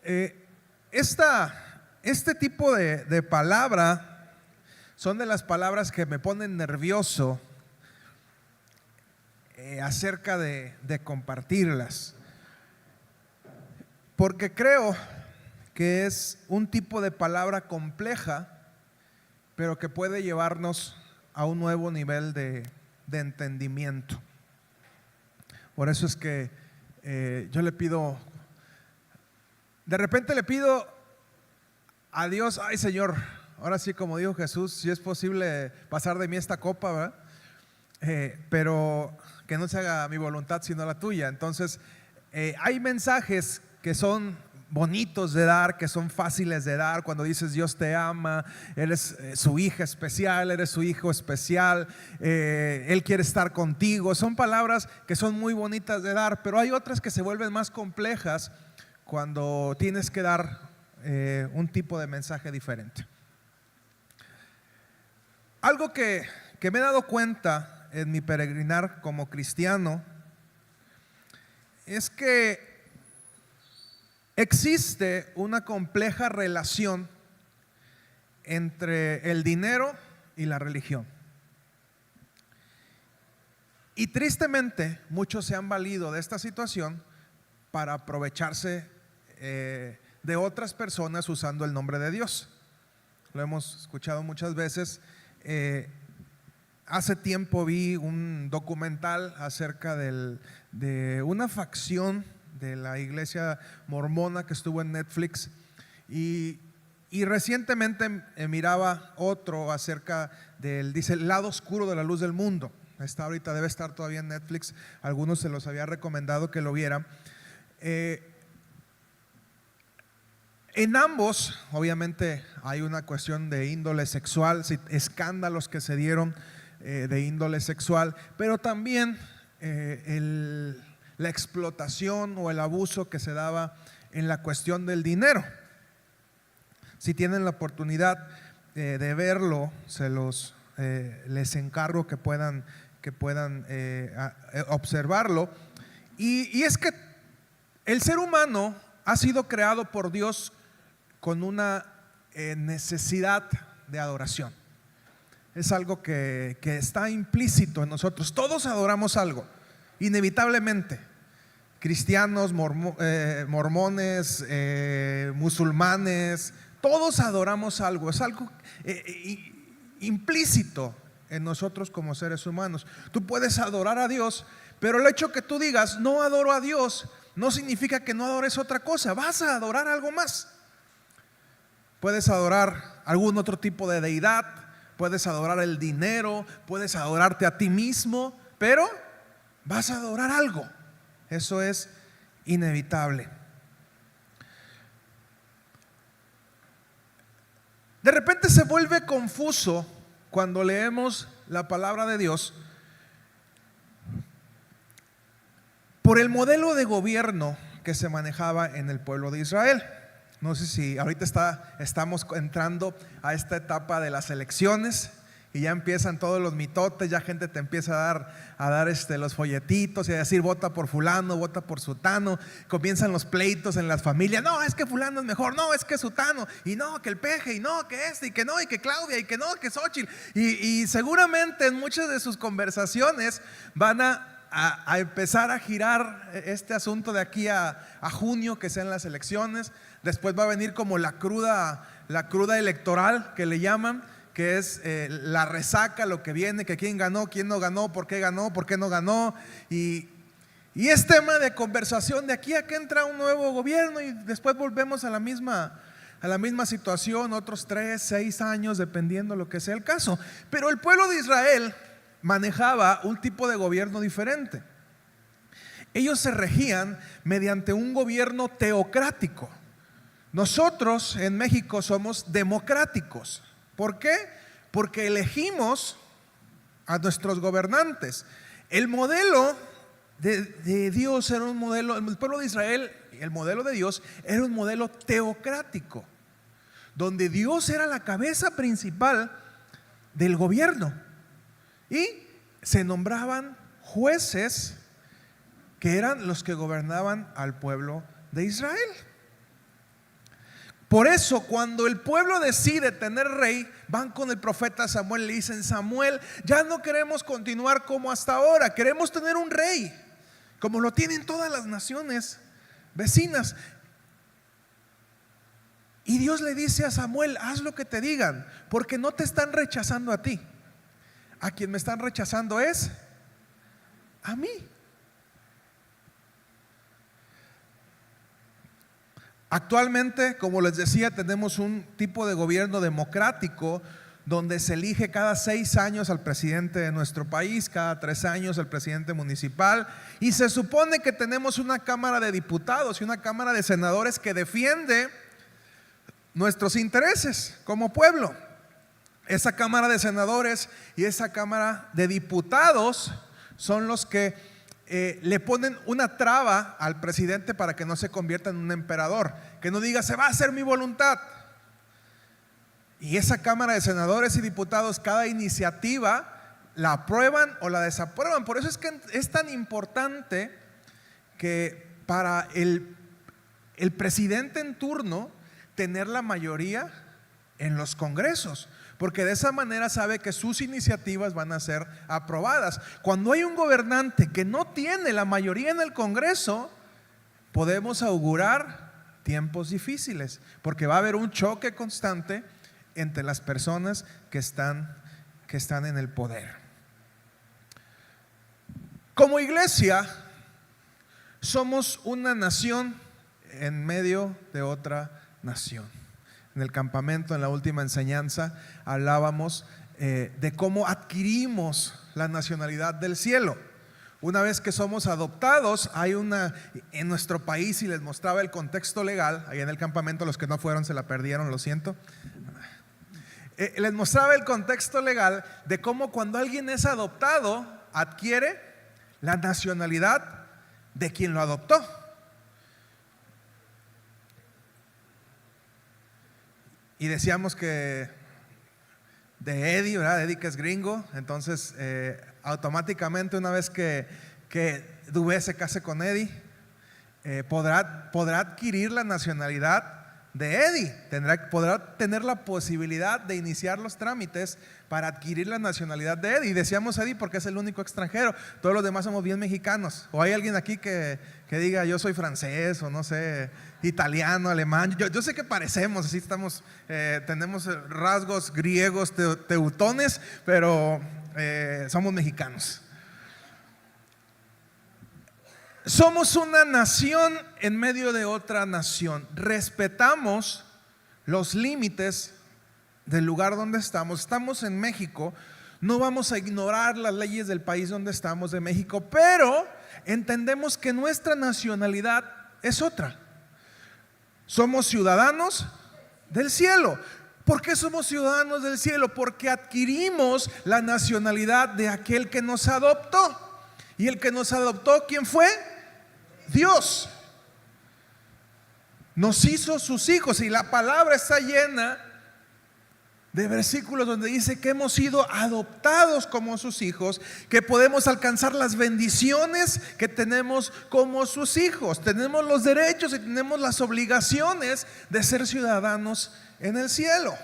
Eh, este tipo de palabra son de las palabras que me ponen nervioso acerca de compartirlas, porque creo que es un tipo de palabra compleja, pero que puede llevarnos a un nuevo nivel de entendimiento. Por eso es que yo le pido, de repente le pido a Dios: ay Señor, ahora sí, como dijo Jesús, si es posible pasar de mí esta copa, ¿verdad? Pero que no se haga mi voluntad sino la tuya. Entonces hay mensajes que son bonitos de dar, que son fáciles de dar. Cuando dices Dios te ama, eres su hija especial, eres su hijo especial, Él quiere estar contigo. Son palabras que son muy bonitas de dar, pero hay otras que se vuelven más complejas cuando tienes que dar un tipo de mensaje diferente. Algo que me he dado cuenta en mi peregrinar como cristiano es que existe una compleja relación entre el dinero y la religión. Y tristemente muchos se han valido de esta situación para aprovecharse de otras personas usando el nombre de Dios. Lo hemos escuchado muchas veces. Hace tiempo vi un documental acerca de una facción de la iglesia mormona que estuvo en Netflix, y recientemente miraba otro acerca dice, el lado oscuro de la luz del mundo. Está ahorita, debe estar todavía en Netflix. Algunos se los había recomendado que lo vieran. En ambos obviamente hay una cuestión de índole sexual, escándalos que se dieron de índole sexual, pero también la explotación o el abuso que se daba en la cuestión del dinero. Si tienen la oportunidad de verlo, les encargo que puedan observarlo. Y es que el ser humano ha sido creado por Dios con una necesidad de adoración. Es algo que está implícito en nosotros. Todos adoramos algo, inevitablemente. Cristianos, mormones, musulmanes, todos adoramos algo. Es algo implícito en nosotros como seres humanos. Tú puedes adorar a Dios, pero el hecho que tú digas no adoro a Dios no significa que no adores otra cosa. Vas a adorar algo más. Puedes adorar algún otro tipo de deidad, puedes adorar el dinero, puedes adorarte a ti mismo, pero vas a adorar algo. Eso es inevitable. De repente se vuelve confuso cuando leemos la palabra de Dios por el modelo de gobierno que se manejaba en el pueblo de Israel. No sé si ahorita estamos entrando a esta etapa de las elecciones y ya empiezan todos los mitotes, ya gente te empieza a dar los folletitos y a decir vota por fulano, vota por sutano. Comienzan los pleitos en las familias: no, es que fulano es mejor, no, es que sutano, y no, que el peje, y no, que y que no, y que Claudia, y que no, que Xóchitl. Y seguramente en muchas de sus conversaciones van a empezar a girar este asunto de aquí a junio, que sean las elecciones. Después va a venir como la cruda electoral, que le llaman, que es la resaca, lo que viene, que quién ganó, quién no ganó, por qué no ganó. Y es tema de conversación de aquí a que entra un nuevo gobierno, y después volvemos a la misma situación, otros 3, 6 años, dependiendo lo que sea el caso. Pero el pueblo de Israel manejaba un tipo de gobierno diferente. Ellos se regían mediante un gobierno teocrático. Nosotros en México somos democráticos. ¿Por qué? Porque elegimos a nuestros gobernantes. El modelo de Dios era un modelo, el pueblo de Israel, el modelo de Dios era un modelo teocrático, donde Dios era la cabeza principal del gobierno, y se nombraban jueces que eran los que gobernaban al pueblo de Israel. Por eso cuando el pueblo decide tener rey, van con el profeta Samuel y le dicen: Samuel, ya no queremos continuar como hasta ahora, queremos tener un rey, como lo tienen todas las naciones vecinas. Y Dios le dice a Samuel: haz lo que te digan, porque no te están rechazando a ti. A quien me están rechazando es a mí. Actualmente, como les decía, tenemos un tipo de gobierno democrático donde se elige cada 6 años al presidente de nuestro país, cada 3 años al presidente municipal, y se supone que tenemos una Cámara de Diputados y una Cámara de Senadores que defiende nuestros intereses como pueblo. Esa Cámara de Senadores y esa Cámara de Diputados son los que le ponen una traba al presidente para que no se convierta en un emperador, que no diga: se va a hacer mi voluntad. Y esa Cámara de Senadores y Diputados, cada iniciativa la aprueban o la desaprueban. Por eso es que es tan importante que para el presidente en turno tener la mayoría en los congresos, porque de esa manera sabe que sus iniciativas van a ser aprobadas. Cuando hay un gobernante que no tiene la mayoría en el Congreso, podemos augurar tiempos difíciles, porque va a haber un choque constante entre las personas que están en el poder. Como iglesia, somos una nación en medio de otra nación. En el campamento, en la última enseñanza, hablábamos de cómo adquirimos la nacionalidad del cielo. Una vez que somos adoptados, hay en nuestro país, y les mostraba el contexto legal, ahí en el campamento, los que no fueron se la perdieron, lo siento. Les mostraba el contexto legal de cómo cuando alguien es adoptado, adquiere la nacionalidad de quien lo adoptó. Y decíamos que de Eddie, ¿verdad? Eddie, que es gringo, entonces automáticamente una vez que Dubé se case con Eddie, podrá adquirir la nacionalidad de Eddie, podrá tener la posibilidad de iniciar los trámites para adquirir la nacionalidad de Eddie. Y decíamos Eddie porque es el único extranjero, todos los demás somos bien mexicanos. O hay alguien aquí que diga: yo soy francés, o no sé, italiano, alemán. Yo sé que parecemos, así estamos, tenemos rasgos griegos, teutones, pero somos mexicanos. Somos una nación en medio de otra nación. Respetamos los límites del lugar donde estamos. Estamos en México. No vamos a ignorar las leyes del país donde estamos, de México, pero entendemos que nuestra nacionalidad es otra. Somos ciudadanos del cielo. ¿Por qué somos ciudadanos del cielo? Porque adquirimos la nacionalidad de aquel que nos adoptó. ¿Y el que nos adoptó, quién fue? Dios. Nos hizo sus hijos, y la palabra está llena de versículos donde dice que hemos sido adoptados como sus hijos, que podemos alcanzar las bendiciones que tenemos como sus hijos. Tenemos los derechos y tenemos las obligaciones de ser ciudadanos en el cielo.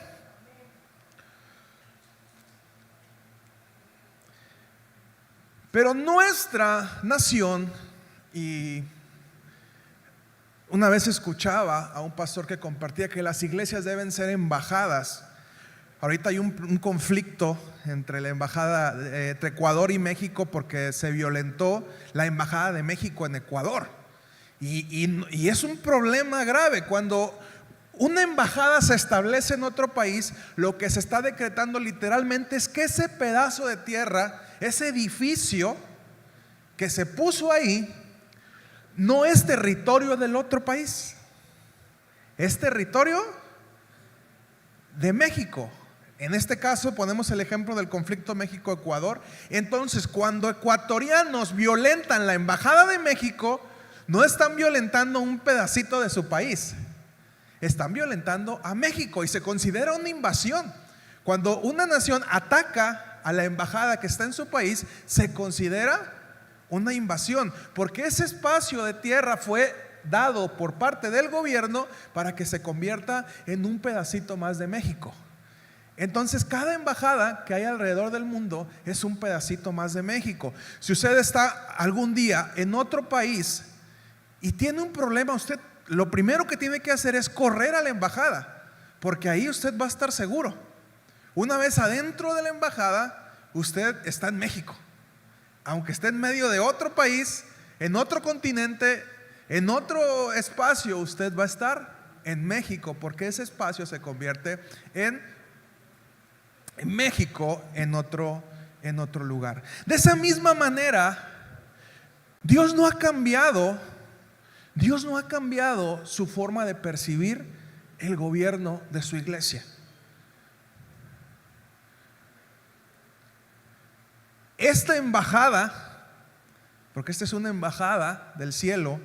Pero nuestra nación, y una vez escuchaba a un pastor que compartía que las iglesias deben ser embajadas. Ahorita hay un conflicto entre la embajada entre Ecuador y México, porque se violentó la embajada de México en Ecuador, y es un problema grave. Cuando una embajada se establece en otro país, lo que se está decretando literalmente es que ese pedazo de tierra, ese edificio que se puso ahí, no es territorio del otro país, es territorio de México. En este caso ponemos el ejemplo del conflicto México-Ecuador. Entonces, cuando ecuatorianos violentan la embajada de México, no están violentando un pedacito de su país, están violentando a México, y se considera una invasión. Cuando una nación ataca a la embajada que está en su país, se considera una invasión, porque ese espacio de tierra fue dado por parte del gobierno para que se convierta en un pedacito más de México. Entonces cada embajada que hay alrededor del mundo es un pedacito más de México. Si usted está algún día en otro país y tiene un problema, usted lo primero que tiene que hacer es correr a la embajada, porque ahí usted va a estar seguro. Una vez adentro de la embajada, usted está en México. Aunque esté en medio de otro país, en otro continente, en otro espacio, usted va a estar en México, porque ese espacio se convierte en México, en otro lugar. De esa misma manera, Dios no ha cambiado su forma de percibir el gobierno de su iglesia. Esta embajada, porque esta es una embajada del cielo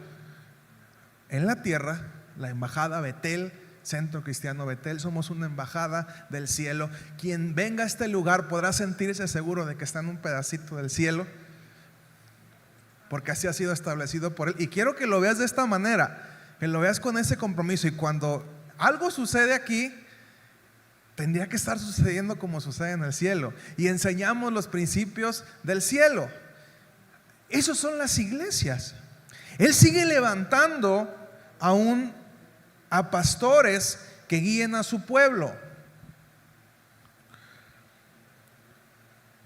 en la tierra, la embajada Betel, Centro Cristiano Betel, somos una embajada del cielo. Quien venga a este lugar podrá sentirse seguro de que está en un pedacito del cielo, porque así ha sido establecido por Él. Y quiero que lo veas de esta manera, que lo veas con ese compromiso. Y cuando algo sucede aquí, tendría que estar sucediendo como sucede en el cielo. Y enseñamos los principios del cielo. Esos son las iglesias. Él sigue levantando a pastores que guíen a su pueblo.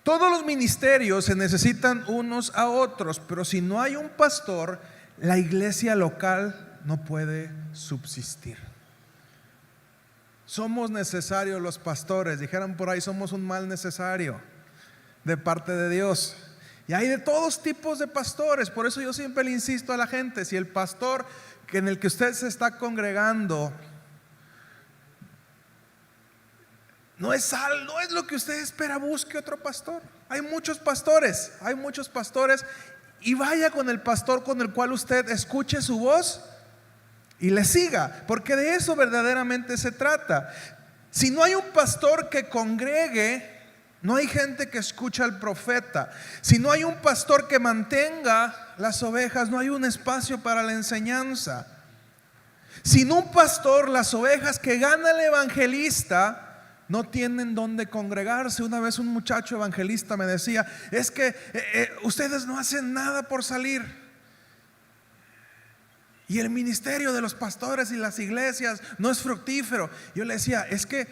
Todos los ministerios se necesitan unos a otros, pero si no hay un pastor, la iglesia local no puede subsistir. Somos necesarios los pastores, dijeran por ahí, somos un mal necesario de parte de Dios. Y hay de todos tipos de pastores. Por eso yo siempre le insisto a la gente, si el pastor en el que usted se está congregando no es lo que usted espera, busque otro pastor. Hay muchos pastores, y vaya con el pastor con el cual usted escuche su voz y le siga, porque de eso verdaderamente se trata. Si no hay un pastor que congregue, no hay gente que escucha al profeta. Si no hay un pastor que mantenga las ovejas, no hay un espacio para la enseñanza. Sin un pastor, las ovejas que gana el evangelista no tienen dónde congregarse. Una vez un muchacho evangelista me decía, es que ustedes no hacen nada por salir. Y el ministerio de los pastores y las iglesias no es fructífero. Yo le decía, es que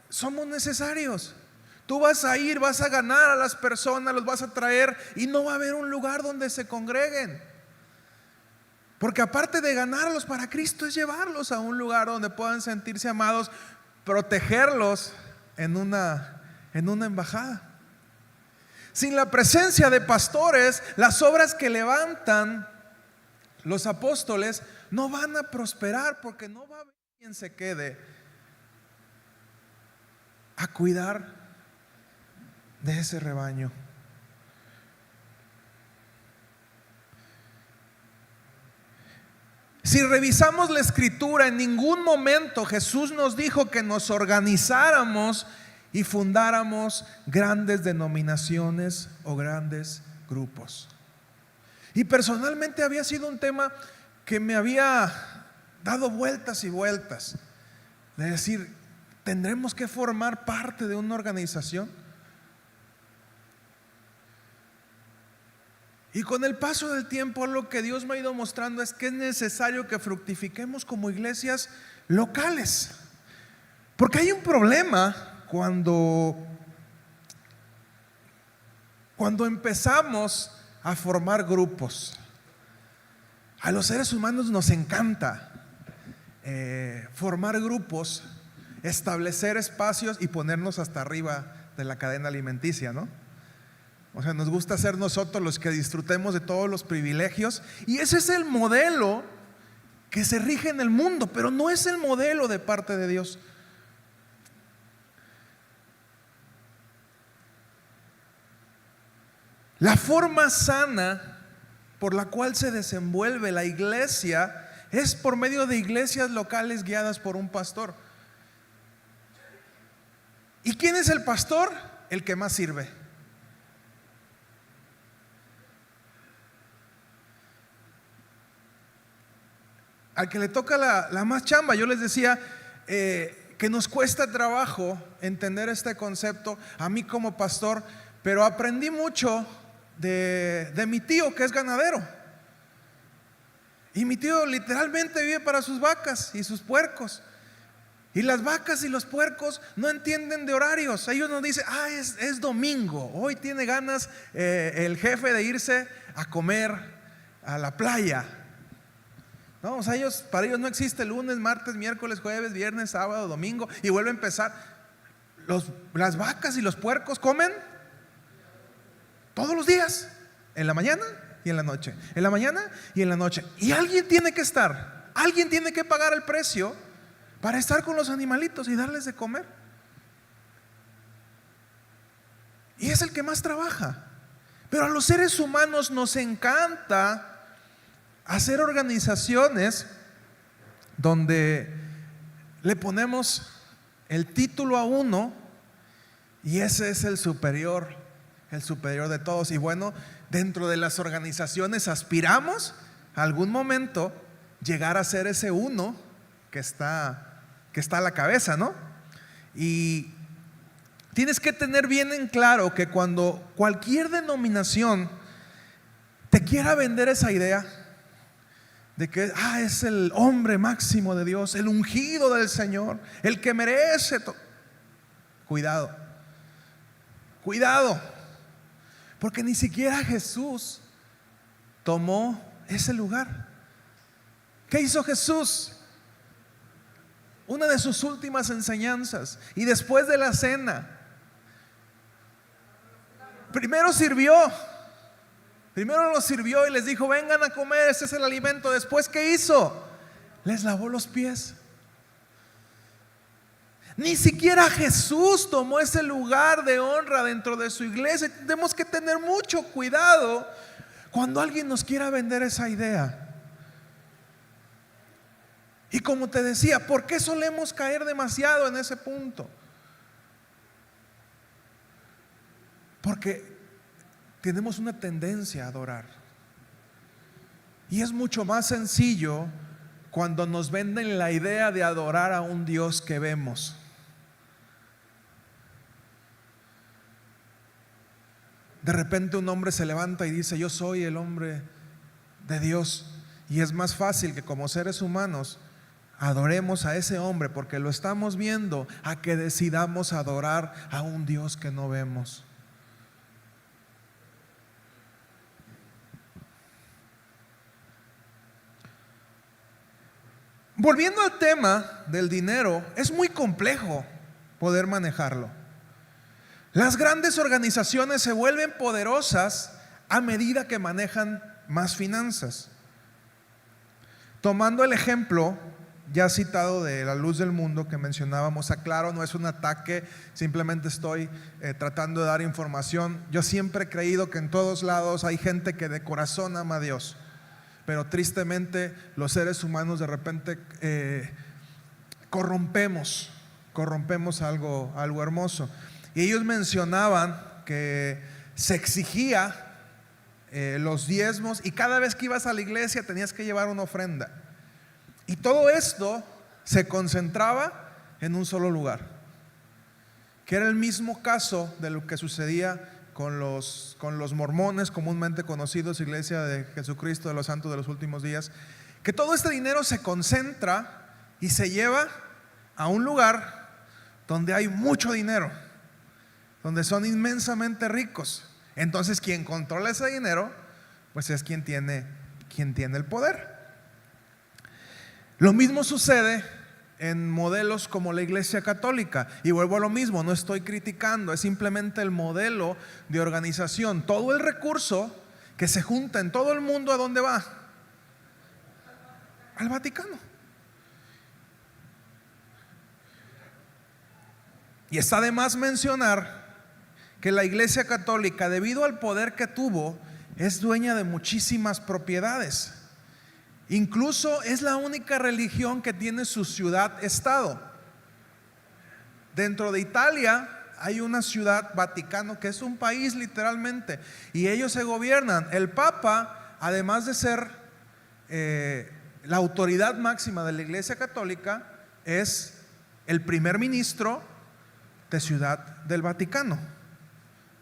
somos necesarios. Tú vas a ir, vas a ganar a las personas, los vas a traer y no va a haber un lugar donde se congreguen. Porque aparte de ganarlos para Cristo es llevarlos a un lugar donde puedan sentirse amados, protegerlos en una embajada. Sin la presencia de pastores, las obras que levantan los apóstoles no van a prosperar, porque no va a haber quien se quede a cuidar de ese rebaño. Si revisamos la escritura, en ningún momento Jesús nos dijo que nos organizáramos y fundáramos grandes denominaciones o grandes grupos. Y personalmente había sido un tema que me había dado vueltas y vueltas, de decir, ¿tendremos que formar parte de una organización? Y con el paso del tiempo, lo que Dios me ha ido mostrando es que es necesario que fructifiquemos como iglesias locales. Porque hay un problema cuando empezamos a formar grupos. A los seres humanos nos encanta formar grupos, establecer espacios y ponernos hasta arriba de la cadena alimenticia, ¿no? O sea, nos gusta ser nosotros los que disfrutemos de todos los privilegios, y ese es el modelo que se rige en el mundo, pero no es el modelo de parte de Dios. La forma sana por la cual se desenvuelve la iglesia es por medio de iglesias locales guiadas por un pastor. ¿Y quién es el pastor? El que más sirve. al que le toca la más chamba. Yo les decía que nos cuesta trabajo entender este concepto, a mí como pastor, pero aprendí mucho de mi tío, que es ganadero. Y mi tío literalmente vive para sus vacas y sus puercos. Y las vacas y los puercos no entienden de horarios. Ellos nos dicen, es domingo, hoy tiene ganas el jefe de irse a comer a la playa. No, o sea, para ellos no existe lunes, martes, miércoles, jueves, viernes, sábado, domingo, y vuelve a empezar. Las vacas y los puercos comen todos los días, en la mañana y en la noche, en la mañana y en la noche. Y alguien tiene que pagar el precio para estar con los animalitos y darles de comer. Y es el que más trabaja. Pero a los seres humanos nos encanta hacer organizaciones donde le ponemos el título a uno y ese es el superior de todos. Y bueno, dentro de las organizaciones aspiramos a algún momento llegar a ser ese uno que está a la cabeza, ¿no? Y tienes que tener bien en claro que cuando cualquier denominación te quiera vender esa idea de que es el hombre máximo de Dios, el ungido del Señor, el que merece cuidado, porque ni siquiera Jesús tomó ese lugar. ¿Qué hizo Jesús? Una de sus últimas enseñanzas, y después de la cena, primero los sirvió y les dijo: vengan a comer, este es el alimento. Después, ¿qué hizo? Les lavó los pies. Ni siquiera Jesús tomó ese lugar de honra dentro de su iglesia. Tenemos que tener mucho cuidado cuando alguien nos quiera vender esa idea. Y como te decía, ¿por qué solemos caer demasiado en ese punto? Porque tenemos una tendencia a adorar. Y es mucho más sencillo cuando nos venden la idea de adorar a un Dios que vemos. De repente un hombre se levanta y dice: yo soy el hombre de Dios. Y es más fácil que como seres humanos adoremos a ese hombre porque lo estamos viendo, a que decidamos adorar a un Dios que no vemos. Volviendo al tema del dinero, es muy complejo poder manejarlo. Las grandes organizaciones se vuelven poderosas a medida que manejan más finanzas. Tomando el ejemplo ya citado de La Luz del Mundo que mencionábamos, aclaro, no es un ataque, simplemente estoy tratando de dar información. Yo siempre he creído que en todos lados hay gente que de corazón ama a Dios, pero tristemente los seres humanos de repente corrompemos algo hermoso. Y ellos mencionaban que se exigía los diezmos, y cada vez que ibas a la iglesia tenías que llevar una ofrenda. Y todo esto se concentraba en un solo lugar, que era el mismo caso de lo que sucedía con los mormones, comúnmente conocidos, Iglesia de Jesucristo de los Santos de los Últimos Días, que todo este dinero se concentra y se lleva a un lugar donde hay mucho dinero, donde son inmensamente ricos. Entonces quien controla ese dinero pues es quien tiene el poder. Lo mismo sucede en modelos como la Iglesia Católica, y vuelvo a lo mismo, no estoy criticando, es simplemente el modelo de organización. Todo el recurso que se junta en todo el mundo, ¿a dónde va? Al Vaticano. Y está de más mencionar que la Iglesia Católica, debido al poder que tuvo, es dueña de muchísimas propiedades. Incluso es la única religión que tiene su ciudad-estado. Dentro de Italia hay una ciudad, Vaticano, que es un país literalmente, y ellos se gobiernan. El Papa, además de ser la autoridad máxima de la Iglesia Católica es el primer ministro de Ciudad del Vaticano.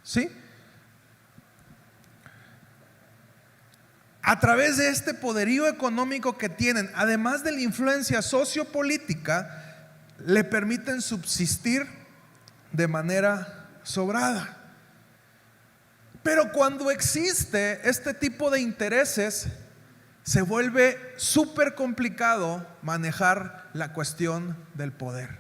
¿Sí? A través de este poderío económico que tienen, además de la influencia sociopolítica, le permiten subsistir de manera sobrada. Pero cuando existe este tipo de intereses, se vuelve súper complicado manejar la cuestión del poder.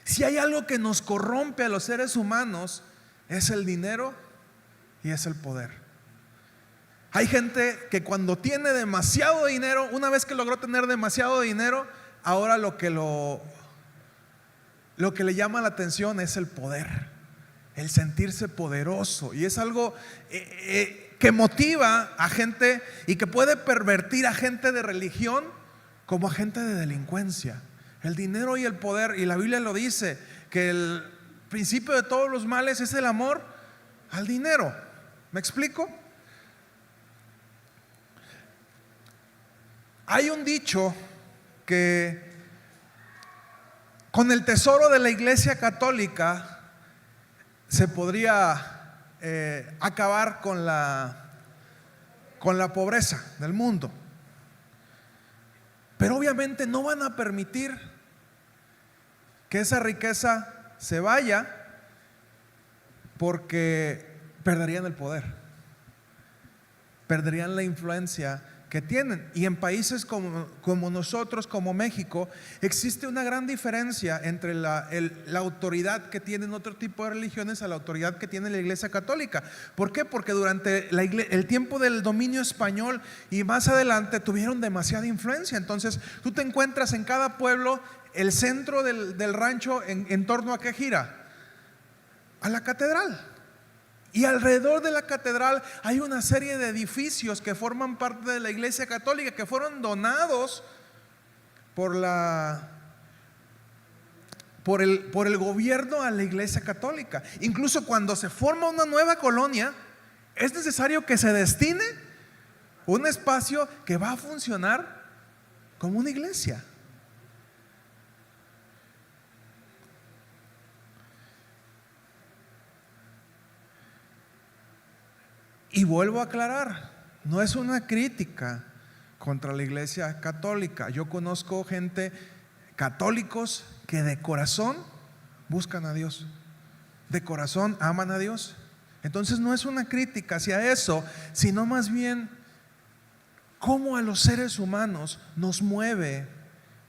Si hay algo que nos corrompe a los seres humanos, es el dinero y es el poder. Hay gente que cuando tiene demasiado dinero, una vez que logró tener demasiado dinero, ahora lo que le llama la atención es el poder, el sentirse poderoso. Y es algo que motiva a gente y que puede pervertir a gente de religión como a gente de delincuencia. El dinero y el poder, y la Biblia lo dice, que el principio de todos los males es el amor al dinero. ¿Me explico? Hay un dicho que con el tesoro de la Iglesia Católica se podría acabar con la pobreza del mundo. Pero obviamente no van a permitir que esa riqueza se vaya, porque perderían el poder, perderían la influencia que tienen. Y en países como nosotros, como México, existe una gran diferencia entre la autoridad que tienen otro tipo de religiones a la autoridad que tiene la Iglesia Católica. ¿Por qué? Porque durante el tiempo del dominio español y más adelante tuvieron demasiada influencia. Entonces tú te encuentras en cada pueblo, el centro del rancho, en torno a qué gira, a la catedral. Y alrededor de la catedral hay una serie de edificios que forman parte de la Iglesia Católica, que fueron donados por el gobierno a la Iglesia Católica. Incluso cuando se forma una nueva colonia, es necesario que se destine un espacio que va a funcionar como una iglesia. Y vuelvo a aclarar, no es una crítica contra la Iglesia Católica. Yo conozco gente, católicos, que de corazón buscan a Dios, de corazón aman a Dios. Entonces no es una crítica hacia eso, sino más bien cómo a los seres humanos nos mueve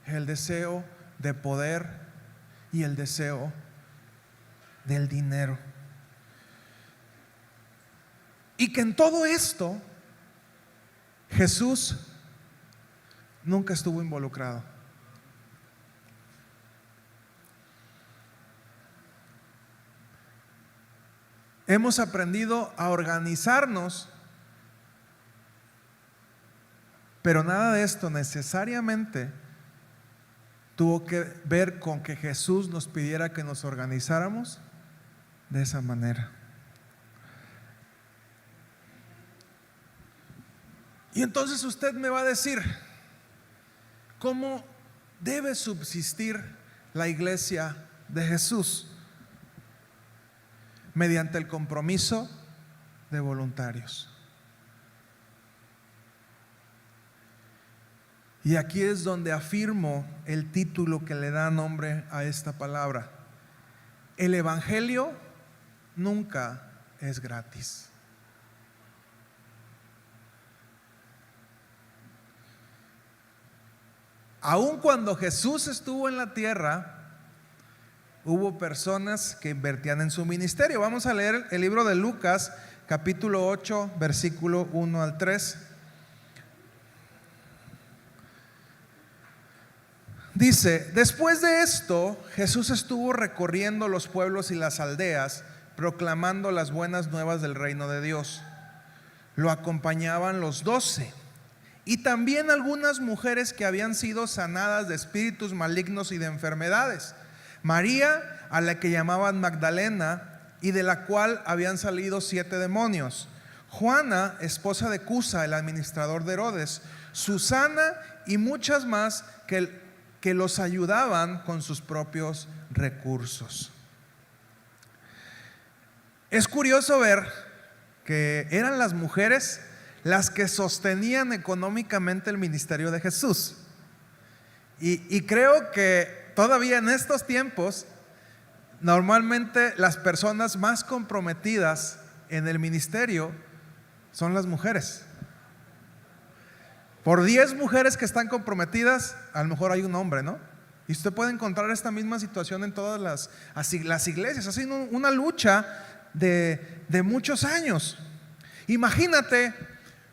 el deseo de poder y el deseo del dinero. Y que en todo esto Jesús nunca estuvo involucrado. Hemos aprendido a organizarnos, pero nada de esto necesariamente tuvo que ver con que Jesús nos pidiera que nos organizáramos de esa manera. Y entonces usted me va a decir, ¿cómo debe subsistir la iglesia de Jesús? Mediante el compromiso de voluntarios. Y aquí es donde afirmo el título que le da nombre a esta palabra. El evangelio nunca es gratis. Aun cuando Jesús estuvo en la tierra, hubo personas que invertían en su ministerio. Vamos a leer el libro de Lucas, capítulo 8, versículo 1 al 3. Dice: después de esto, Jesús estuvo recorriendo los pueblos y las aldeas, proclamando las buenas nuevas del reino de Dios. Lo acompañaban los 12. Y también algunas mujeres que habían sido sanadas de espíritus malignos y de enfermedades. María, a la que llamaban Magdalena, y de la cual habían salido 7 demonios. Juana, esposa de Cusa, el administrador de Herodes, Susana y muchas más que los ayudaban con sus propios recursos. Es curioso ver que eran las mujeres las que sostenían económicamente el ministerio de Jesús. Y creo que todavía en estos tiempos, normalmente las personas más comprometidas en el ministerio son las mujeres. Por 10 mujeres que están comprometidas, a lo mejor hay un hombre, ¿no? Y usted puede encontrar esta misma situación en todas las iglesias. Ha sido una lucha de muchos años. Imagínate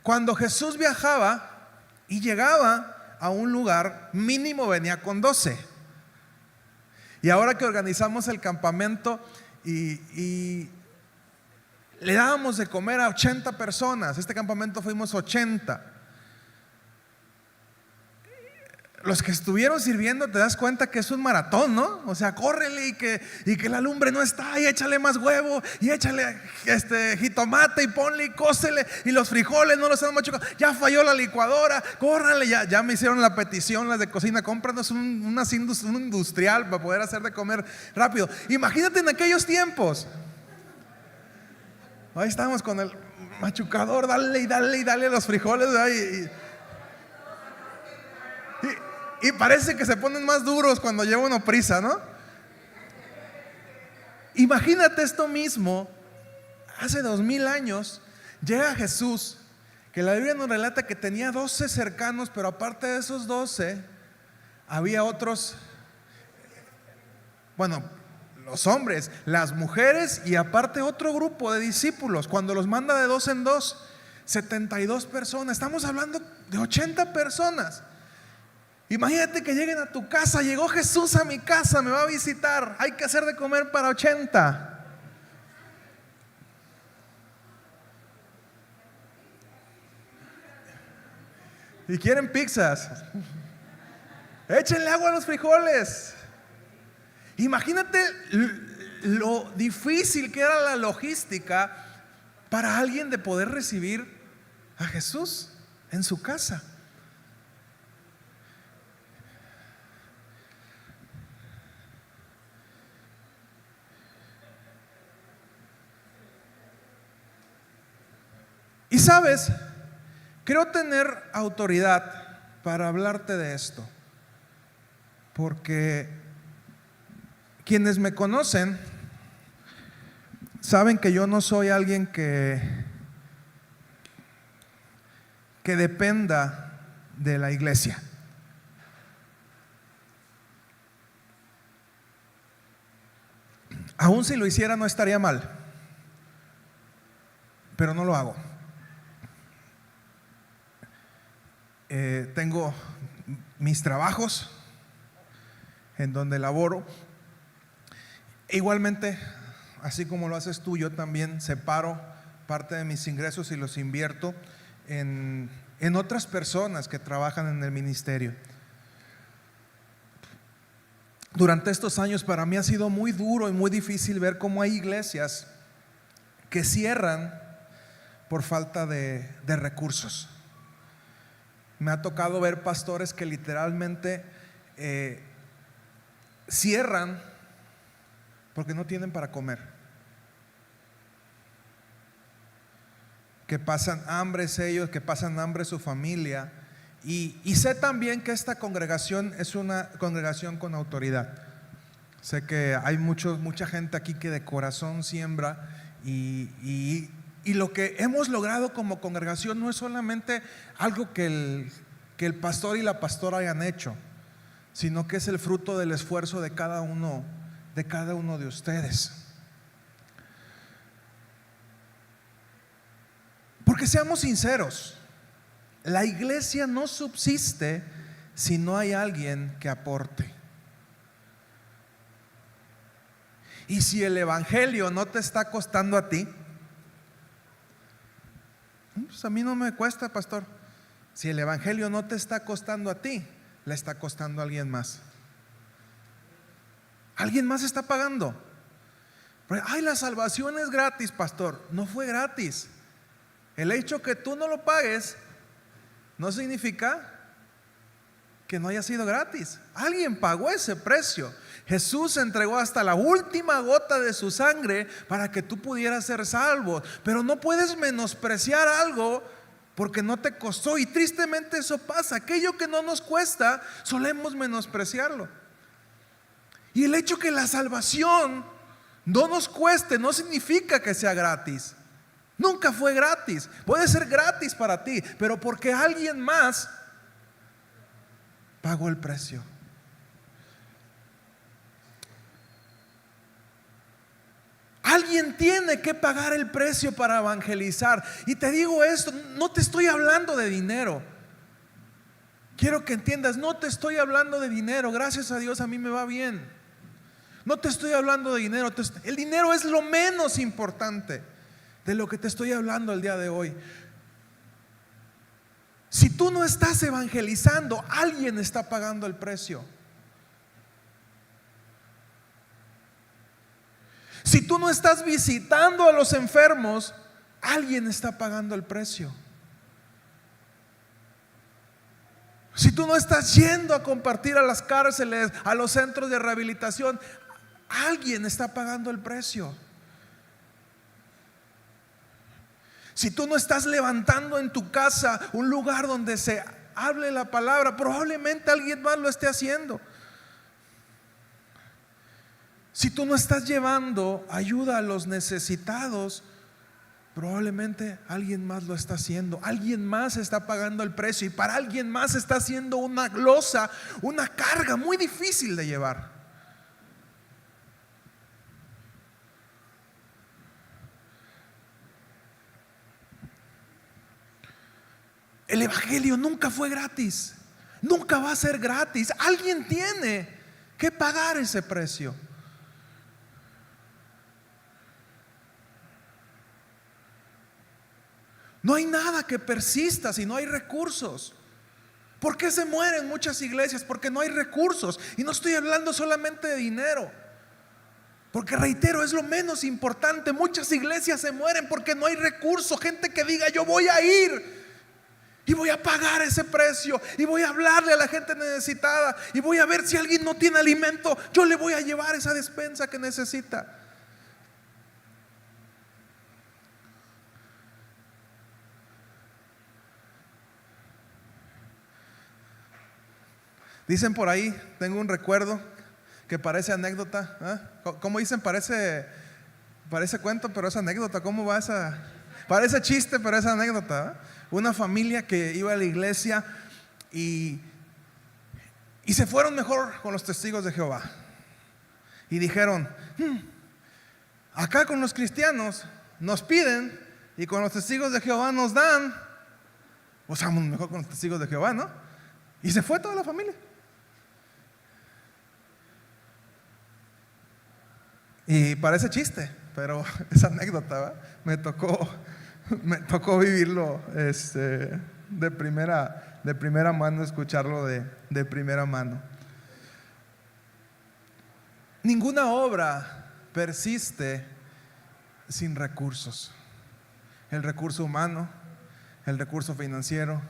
cuando Jesús viajaba y llegaba a un lugar, mínimo venía con 12. Y ahora que organizamos el campamento y le dábamos de comer a 80 personas, este campamento fuimos 80. Los que estuvieron sirviendo, te das cuenta que es un maratón, ¿no? O sea, córrele y que la lumbre no está, y échale más huevo, y échale jitomate, y ponle y cósele, y los frijoles no los han machucado, ya falló la licuadora, córranle, ya me hicieron la petición las de cocina, cómpranos un industrial para poder hacer de comer rápido. Imagínate en aquellos tiempos. Ahí estábamos con el machucador, dale y dale y dale a los frijoles, y parece que se ponen más duros cuando lleva uno prisa, ¿no? Imagínate esto mismo. Hace 2000 años llega Jesús, que la Biblia nos relata que tenía 12 cercanos, pero aparte de esos 12 había otros, bueno, los hombres, las mujeres y aparte otro grupo de discípulos. Cuando los manda de 2 en 2, 72 personas. Estamos hablando de 80 personas. Imagínate que lleguen a tu casa, llegó Jesús a mi casa, me va a visitar, hay que hacer de comer para 80. Y quieren pizzas. Échenle agua a los frijoles. Imagínate lo difícil que era la logística para alguien de poder recibir a Jesús en su casa. Y sabes, creo tener autoridad para hablarte de esto, porque quienes me conocen saben que yo no soy alguien que dependa de la iglesia. Aún si lo hiciera no estaría mal, pero no lo hago. Tengo mis trabajos en donde laboro. Igualmente, así como lo haces tú, yo también separo parte de mis ingresos y los invierto en otras personas que trabajan en el ministerio. Durante estos años para mí ha sido muy duro y muy difícil ver cómo hay iglesias que cierran por falta de recursos. Me ha tocado ver pastores que literalmente cierran porque no tienen para comer, que pasan hambre ellos, que pasan hambre su familia. Y sé también que esta congregación es una congregación con autoridad. Sé que hay mucha gente aquí que de corazón siembra y lo que hemos logrado como congregación no es solamente algo que el pastor y la pastora hayan hecho, sino que es el fruto del esfuerzo de cada uno de ustedes. Porque seamos sinceros, la iglesia no subsiste si no hay alguien que aporte. Y si el evangelio no te está costando a ti, pues a mí no me cuesta, pastor. Si el evangelio no te está costando a ti, le está costando a alguien más. Alguien más está pagando. Ay, la salvación es gratis, pastor. No fue gratis. El hecho que tú no lo pagues no significa que no haya sido gratis. Alguien pagó ese precio. Jesús entregó hasta la última gota de su sangre para que tú pudieras ser salvo. Pero no puedes menospreciar algo porque no te costó. Y tristemente eso pasa. Aquello que no nos cuesta, solemos menospreciarlo. Y el hecho que la salvación no nos cueste no significa que sea gratis. Nunca fue gratis. Puede ser gratis para ti, pero porque alguien más pagó el precio. Alguien tiene que pagar el precio para evangelizar. Y te digo esto, no te estoy hablando de dinero. Quiero que entiendas, no te estoy hablando de dinero. Gracias a Dios a mí me va bien. No te estoy hablando de dinero. El dinero es lo menos importante de lo que te estoy hablando el día de hoy. Si tú no estás evangelizando, alguien está pagando el precio. Si tú no estás visitando a los enfermos, alguien está pagando el precio. Si tú no estás yendo a compartir a las cárceles, a los centros de rehabilitación, alguien está pagando el precio. Si tú no estás levantando en tu casa un lugar donde se hable la palabra, probablemente alguien más lo esté haciendo. Si tú no estás llevando ayuda a los necesitados, probablemente alguien más lo está haciendo. Alguien más está pagando el precio y para alguien más está haciendo una losa, una carga muy difícil de llevar. El evangelio nunca fue gratis, nunca va a ser gratis. Alguien tiene que pagar ese precio. No hay nada que persista si no hay recursos. ¿Por qué se mueren muchas iglesias? Porque no hay recursos. Y no estoy hablando solamente de dinero, porque reitero, es lo menos importante. Muchas iglesias se mueren porque no hay recursos. Gente que diga, yo voy a ir y voy a pagar ese precio y voy a hablarle a la gente necesitada y voy a ver si alguien no tiene alimento, yo le voy a llevar esa despensa que necesita. Dicen por ahí, tengo un recuerdo que parece anécdota, ¿eh? ¿Cómo dicen? Parece cuento, pero es anécdota. ¿Cómo va esa? Parece chiste, pero es anécdota, ¿eh? Una familia que iba a la iglesia y se fueron mejor con los testigos de Jehová. Y dijeron, acá con los cristianos nos piden y con los testigos de Jehová nos dan. O sea, mejor con los testigos de Jehová, ¿no? Y se fue toda la familia. Y parece chiste, pero es anécdota, ¿verdad? Me tocó vivirlo de primera mano, escucharlo de primera mano. Ninguna obra persiste sin recursos. El recurso humano, el recurso financiero,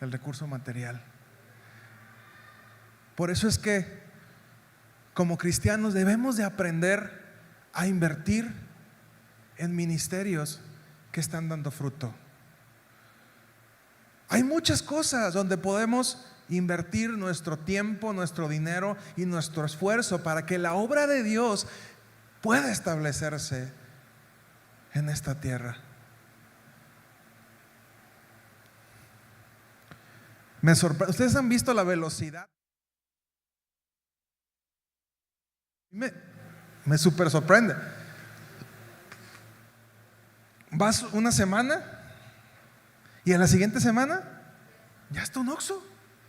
el recurso material. Por eso es que como cristianos debemos de aprender a invertir en ministerios que están dando fruto. Hay muchas cosas donde podemos invertir nuestro tiempo, nuestro dinero y nuestro esfuerzo para que la obra de Dios pueda establecerse en esta tierra. Me sorprende. ¿Ustedes han visto la velocidad? Me súper sorprende. Vas una semana y en la siguiente semana ya está un Oxxo.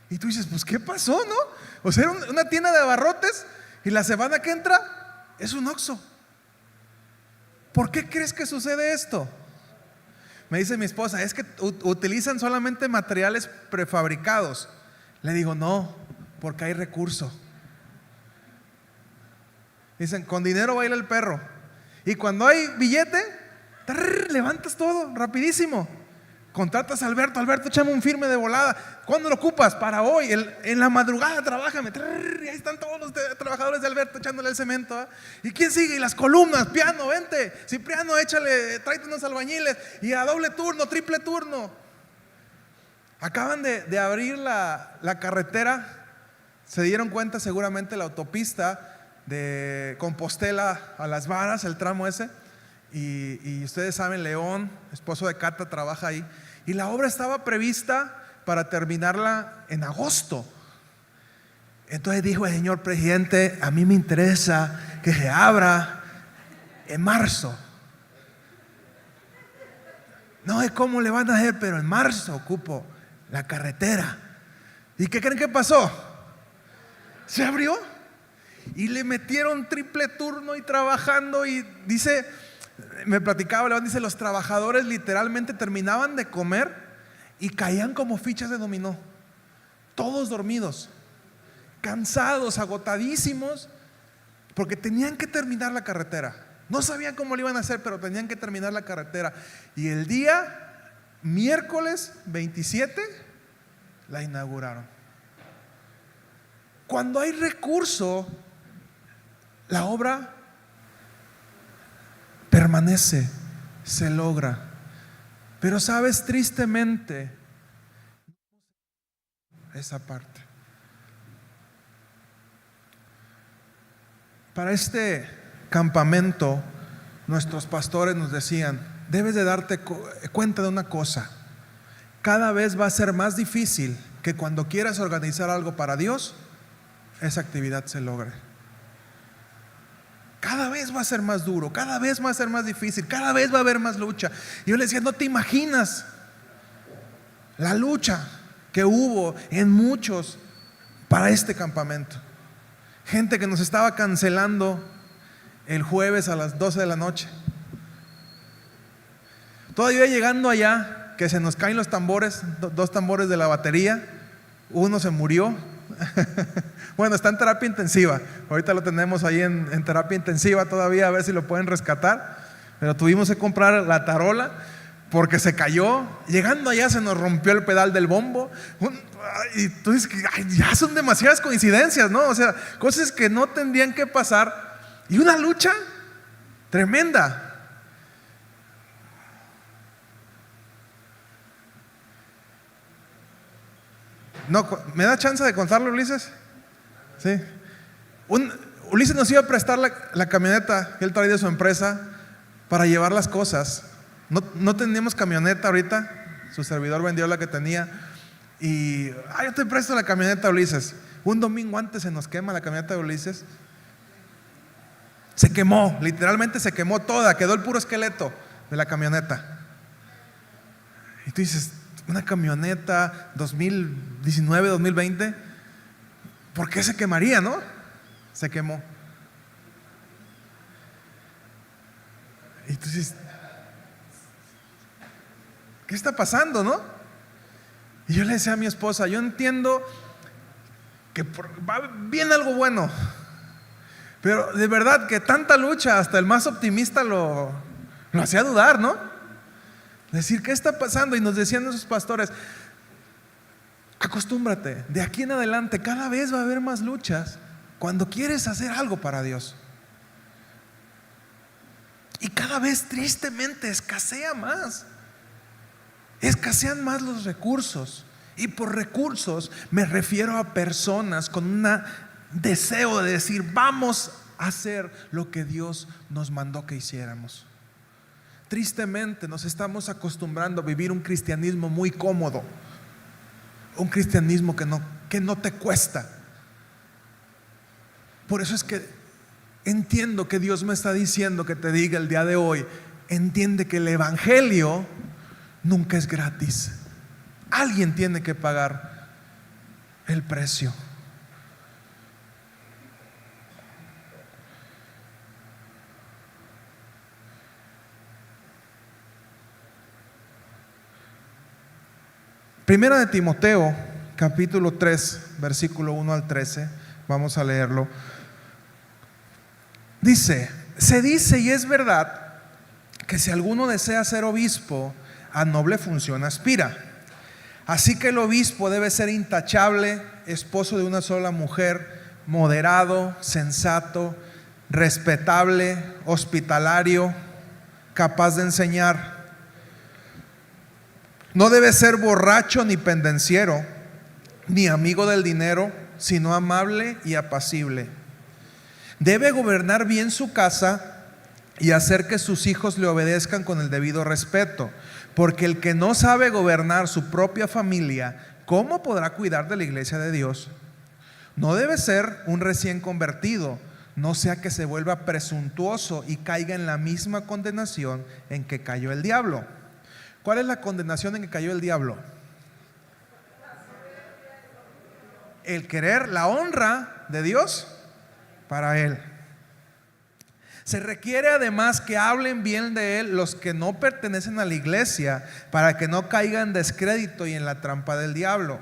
Y tú dices, pues ¿qué pasó, no? O sea, era una tienda de abarrotes y la semana que entra es un Oxxo. ¿Por qué crees que sucede esto? Me dice mi esposa, es que utilizan solamente materiales prefabricados. Le digo, no, porque hay recurso. Dicen, con dinero baila el perro. Y cuando hay billete, levantas todo rapidísimo. contratas a Alberto, échame un firme de volada. ¿Cuándo lo ocupas? Para hoy, en la madrugada trabájame. Y ahí están todos los trabajadores de Alberto echándole el cemento, ¿eh? ¿Y quién sigue? Y las columnas, piano, vente. Cipriano, échale, tráete unos albañiles. Y a doble turno, triple turno. Acaban de abrir la carretera. Se dieron cuenta seguramente la autopista de Compostela a Las Varas, el tramo ese. Y ustedes saben, León, esposo de Cata, trabaja ahí. Y la obra estaba prevista para terminarla en agosto. Entonces dijo el señor presidente: a mí me interesa que se abra en marzo. No sé cómo le van a hacer, pero en marzo ocupo la carretera. ¿Y qué creen que pasó? Se abrió y le metieron triple turno y trabajando. Y dice, me platicaba León, dice, los trabajadores literalmente terminaban de comer y caían como fichas de dominó, todos dormidos, cansados, agotadísimos, porque tenían que terminar la carretera. No sabían cómo lo iban a hacer, pero tenían que terminar la carretera. Y el día miércoles 27 la inauguraron. Cuando hay recurso, la obra permanece, se logra. Pero sabes, tristemente, esa parte. Para este campamento, nuestros pastores nos decían: debes de darte cuenta de una cosa. Cada vez va a ser más difícil que cuando quieras organizar algo para Dios, esa actividad se logre. Cada vez va a ser más duro, cada vez va a ser más difícil, cada vez va a haber más lucha. Y yo le decía: no te imaginas la lucha que hubo en muchos para este campamento. Gente que nos estaba cancelando el jueves a las 12 de la noche. Todavía llegando allá, que se nos caen los tambores, dos tambores de la batería. Uno se murió. Bueno, está en terapia intensiva. Ahorita lo tenemos ahí en terapia intensiva todavía, a ver si lo pueden rescatar. Pero tuvimos que comprar la tarola porque se cayó. Llegando allá se nos rompió el pedal del bombo. Y tú dices que ya son demasiadas coincidencias, ¿no? O sea, cosas que no tendrían que pasar. Y una lucha tremenda. No, ¿me da chance de contarlo, Ulises? Sí. Ulises nos iba a prestar la camioneta que él trae de su empresa para llevar las cosas. No teníamos camioneta ahorita. Su servidor vendió la que tenía. Y yo te presto la camioneta, Ulises. Un domingo antes se nos quema la camioneta de Ulises. Se quemó, literalmente se quemó toda. Quedó el puro esqueleto de la camioneta. Y tú dices: una camioneta 2019, 2020, ¿por qué se quemaría, no? Se quemó. Y tú dices: ¿qué está pasando, no? Y yo le decía a mi esposa: yo entiendo que va bien algo bueno, pero de verdad que tanta lucha, hasta el más optimista lo hacía dudar, ¿no? Decir, ¿qué está pasando? Y nos decían esos pastores: acostúmbrate, de aquí en adelante cada vez va a haber más luchas cuando quieres hacer algo para Dios. Y cada vez tristemente escasea más. Escasean más los recursos. Y por recursos me refiero a personas con un deseo de decir: vamos a hacer lo que Dios nos mandó que hiciéramos. Tristemente nos estamos acostumbrando a vivir un cristianismo muy cómodo, un cristianismo que no te cuesta. Por eso es que entiendo que Dios me está diciendo que te diga el día de hoy: entiende que el evangelio nunca es gratis. Alguien tiene que pagar el precio. Primera de Timoteo, capítulo 3, versículo 1 al 13. Vamos a leerlo. Dice: se dice y es verdad que si alguno desea ser obispo, a noble función aspira. Así que el obispo debe ser intachable, esposo de una sola mujer, moderado, sensato, respetable, hospitalario, capaz de enseñar. No debe ser borracho ni pendenciero, ni amigo del dinero, sino amable y apacible. Debe gobernar bien su casa y hacer que sus hijos le obedezcan con el debido respeto, porque el que no sabe gobernar su propia familia, ¿cómo podrá cuidar de la iglesia de Dios? No debe ser un recién convertido, no sea que se vuelva presuntuoso y caiga en la misma condenación en que cayó el diablo. ¿Cuál es la condenación en que cayó el diablo? El querer la honra de Dios para él. Se requiere además que hablen bien de él los que no pertenecen a la iglesia, para que no caigan en descrédito y en la trampa del diablo.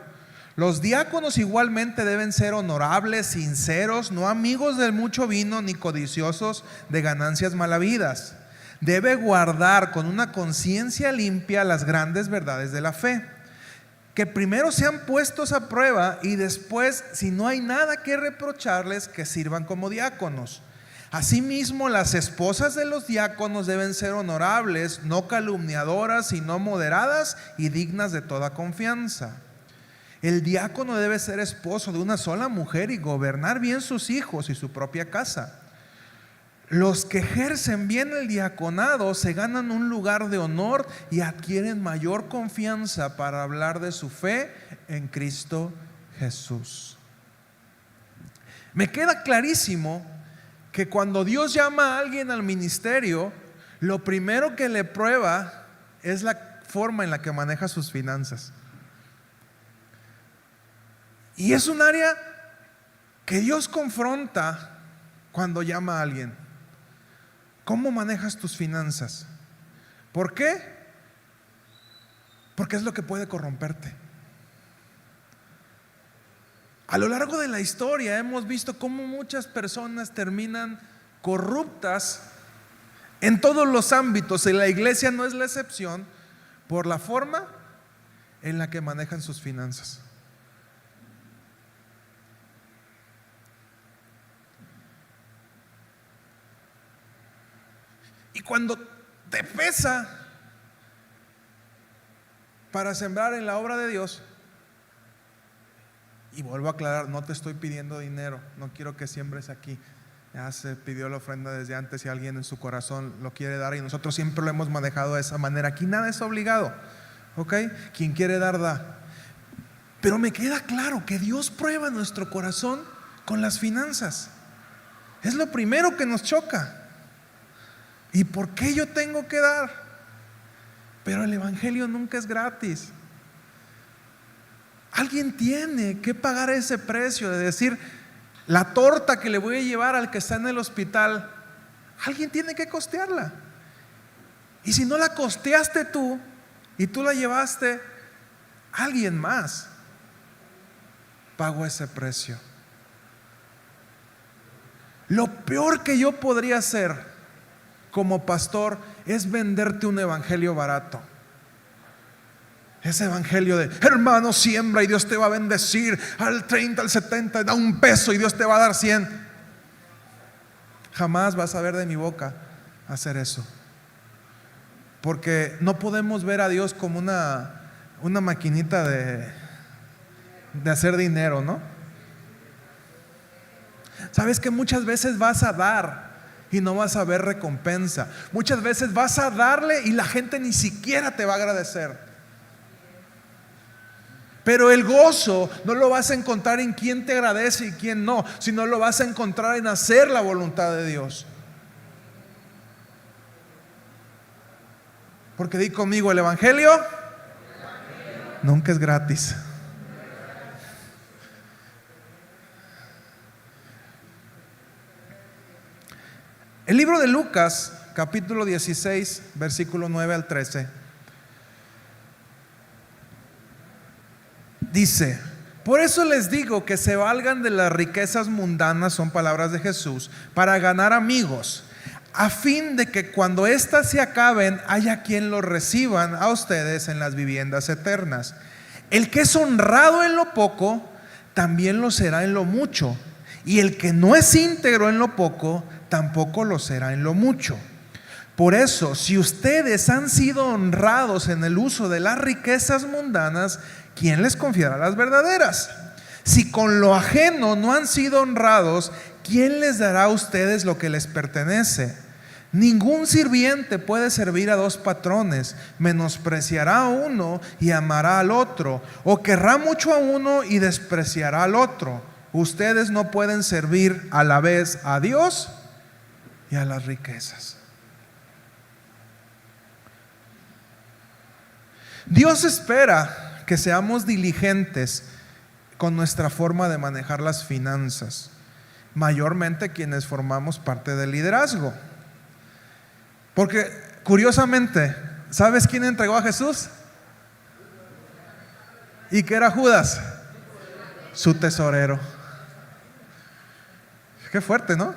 Los diáconos igualmente deben ser honorables, sinceros, no amigos del mucho vino ni codiciosos de ganancias malavidas. Debe guardar con una conciencia limpia las grandes verdades de la fe, que primero sean puestos a prueba y después, si no hay nada que reprocharles, que sirvan como diáconos. Asimismo, las esposas de los diáconos deben ser honorables, no calumniadoras, sino moderadas y dignas de toda confianza. El diácono debe ser esposo de una sola mujer y gobernar bien sus hijos y su propia casa. Los que ejercen bien el diaconado se ganan un lugar de honor y adquieren mayor confianza para hablar de su fe en Cristo Jesús. Me queda clarísimo que cuando Dios llama a alguien al ministerio, lo primero que le prueba es la forma en la que maneja sus finanzas. Y es un área que Dios confronta cuando llama a alguien. ¿Cómo manejas tus finanzas? ¿Por qué? Porque es lo que puede corromperte. A lo largo de la historia hemos visto cómo muchas personas terminan corruptas en todos los ámbitos, y la iglesia no es la excepción, por la forma en la que manejan sus finanzas. Y cuando te pesa para sembrar en la obra de Dios, y vuelvo a aclarar, no te estoy pidiendo dinero, no quiero que siembres aquí. Ya se pidió la ofrenda desde antes, si alguien en su corazón lo quiere dar, y nosotros siempre lo hemos manejado de esa manera. Aquí nada es obligado, ¿ok? Quien quiere dar, da. Pero me queda claro que Dios prueba nuestro corazón con las finanzas. Es lo primero que nos choca. ¿Y por qué yo tengo que dar? Pero el evangelio nunca es gratis. Alguien tiene que pagar ese precio de decir, la torta que le voy a llevar al que está en el hospital, alguien tiene que costearla. Y si no la costeaste tú y tú la llevaste, alguien más pagó ese precio. Lo peor que yo podría hacer como pastor es venderte un evangelio barato. Ese evangelio de hermano, siembra y Dios te va a bendecir, al 30, al 70, da un peso y Dios te va a dar 100. Jamás vas a ver de mi boca hacer eso, porque no podemos ver a Dios como una maquinita de hacer dinero, ¿no? Sabes que muchas veces vas a dar y no vas a ver recompensa. Muchas veces vas a darle y la gente ni siquiera te va a agradecer. Pero el gozo no lo vas a encontrar en quién te agradece y quién no, sino lo vas a encontrar en hacer la voluntad de Dios. Porque di conmigo, el evangelio nunca es gratis. El libro de Lucas, capítulo 16, versículo 9 al 13, dice: por eso les digo que se valgan de las riquezas mundanas, son palabras de Jesús, para ganar amigos. a fin de que cuando éstas se acaben, haya quien los reciban a ustedes en las viviendas eternas. El que es honrado en lo poco, también lo será en lo mucho. Y el que no es íntegro en lo poco, tampoco lo será en lo mucho. Por eso, si ustedes han sido honrados en el uso de las riquezas mundanas, ¿quién les confiará las verdaderas? Si con lo ajeno no han sido honrados, ¿quién les dará a ustedes lo que les pertenece? Ningún sirviente puede servir a dos patrones. Menospreciará a uno y amará al otro, o querrá mucho a uno y despreciará al otro. Ustedes no pueden servir a la vez a Dios y a las riquezas. Dios espera que seamos diligentes con nuestra forma de manejar las finanzas, mayormente quienes formamos parte del liderazgo. Porque curiosamente, ¿sabes quién entregó a Jesús? ¿Y qué era Judas? Su tesorero. Qué fuerte, ¿no?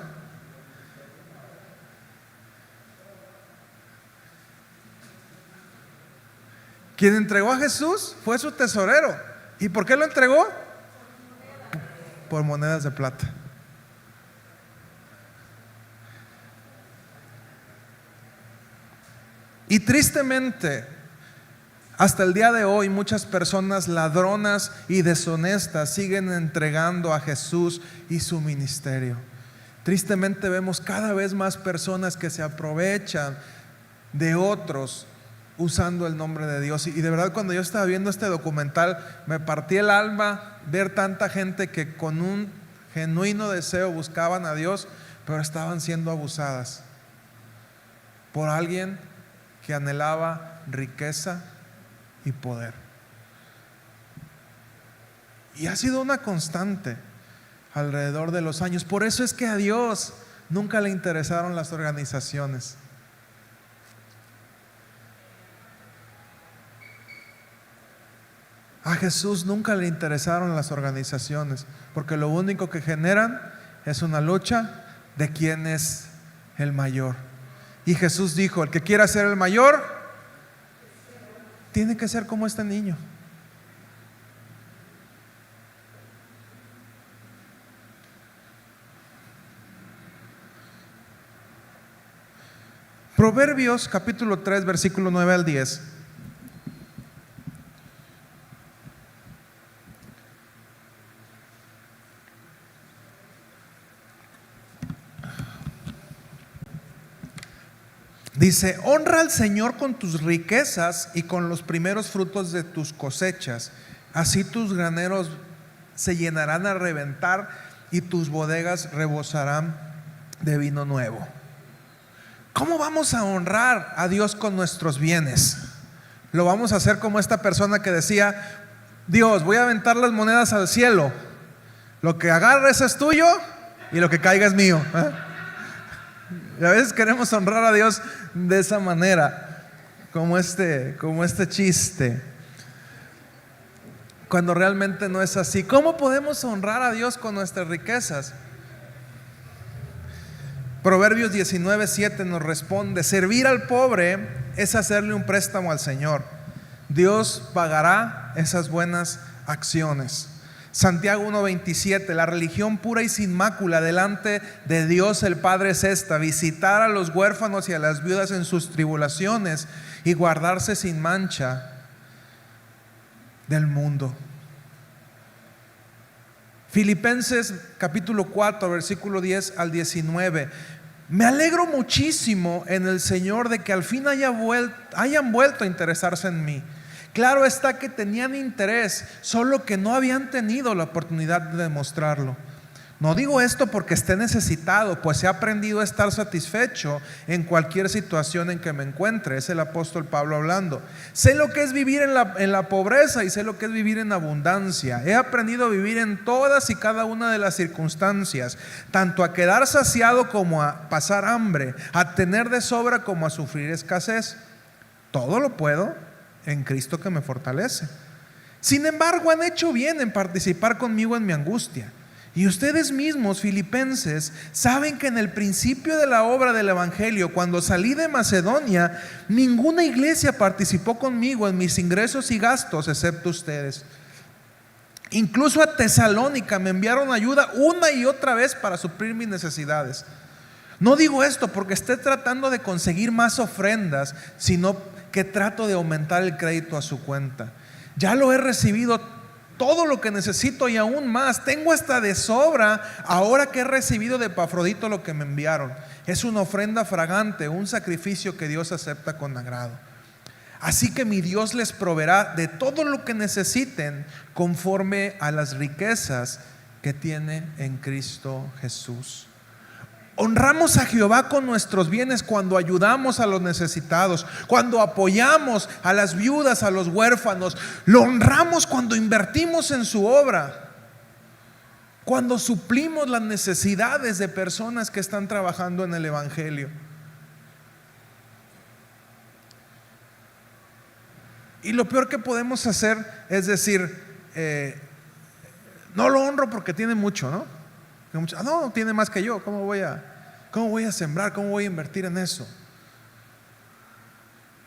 Quien entregó a Jesús fue su tesorero. ¿Y por qué lo entregó? Por monedas de plata. Y tristemente, hasta el día de hoy, muchas personas ladronas y deshonestas siguen entregando a Jesús y su ministerio. Tristemente vemos cada vez más personas que se aprovechan de otros usando el nombre de Dios. Y de verdad, cuando yo estaba viendo este documental, me partí el alma ver tanta gente que con un genuino deseo buscaban a Dios, pero estaban siendo abusadas por alguien que anhelaba riqueza y poder. Y ha sido una constante alrededor de los años. Por eso es que a Dios nunca le interesaron las organizaciones. A Jesús nunca le interesaron las organizaciones, porque lo único que generan es una lucha de quién es el mayor. Y Jesús dijo: el que quiera ser el mayor tiene que ser como este niño. Proverbios capítulo 3 versículo 9 al 10. Dice: honra al Señor con tus riquezas y con los primeros frutos de tus cosechas. Así tus graneros se llenarán a reventar y tus bodegas rebosarán de vino nuevo. ¿Cómo vamos a honrar a Dios con nuestros bienes? Lo vamos a hacer como esta persona que decía: Dios, voy a aventar las monedas al cielo, lo que agarres es tuyo y lo que caiga es mío. Y a veces queremos honrar a Dios de esa manera, como este chiste, cuando realmente no es así. ¿Cómo podemos honrar a Dios con nuestras riquezas? Proverbios 19:7 nos responde: servir al pobre es hacerle un préstamo al Señor. Dios pagará esas buenas acciones. Santiago 1:27: la religión pura y sin mácula delante de Dios el Padre es esta: visitar a los huérfanos y a las viudas en sus tribulaciones y guardarse sin mancha del mundo. Filipenses capítulo 4 versículo 10 al 19: me alegro muchísimo en el Señor de que al fin hayan vuelto a interesarse en mí. Claro está que tenían interés, solo que no habían tenido la oportunidad de demostrarlo. No digo esto porque esté necesitado, pues he aprendido a estar satisfecho en cualquier situación en que me encuentre. Es el apóstol Pablo hablando. Sé lo que es vivir en la pobreza y sé lo que es vivir en abundancia. He aprendido a vivir en todas y cada una de las circunstancias, tanto a quedar saciado como a pasar hambre, a tener de sobra como a sufrir escasez. Todo lo puedo en Cristo que me fortalece. Sin embargo, han hecho bien en participar conmigo en mi angustia. Y ustedes mismos, filipenses, saben que en el principio de la obra del Evangelio, cuando salí de Macedonia, ninguna iglesia participó conmigo en mis ingresos y gastos, excepto ustedes. Incluso a Tesalónica me enviaron ayuda una y otra vez para suplir mis necesidades. No digo esto porque esté tratando de conseguir más ofrendas, sino que trato de aumentar el crédito a su cuenta. Ya lo he recibido todo lo que necesito y aún más. Tengo hasta de sobra ahora que he recibido de Epafrodito lo que me enviaron. Es una ofrenda fragante, un sacrificio que Dios acepta con agrado. Así que mi Dios les proveerá de todo lo que necesiten conforme a las riquezas que tiene en Cristo Jesús. Honramos a Jehová con nuestros bienes cuando ayudamos a los necesitados, cuando apoyamos a las viudas, a los huérfanos. Lo honramos cuando invertimos en su obra, cuando suplimos las necesidades de personas que están trabajando en el Evangelio. Y lo peor que podemos hacer es decir, no lo honro porque tiene mucho, ¿no? No, tiene más que yo. ¿Cómo voy a sembrar? ¿Cómo voy a invertir en eso?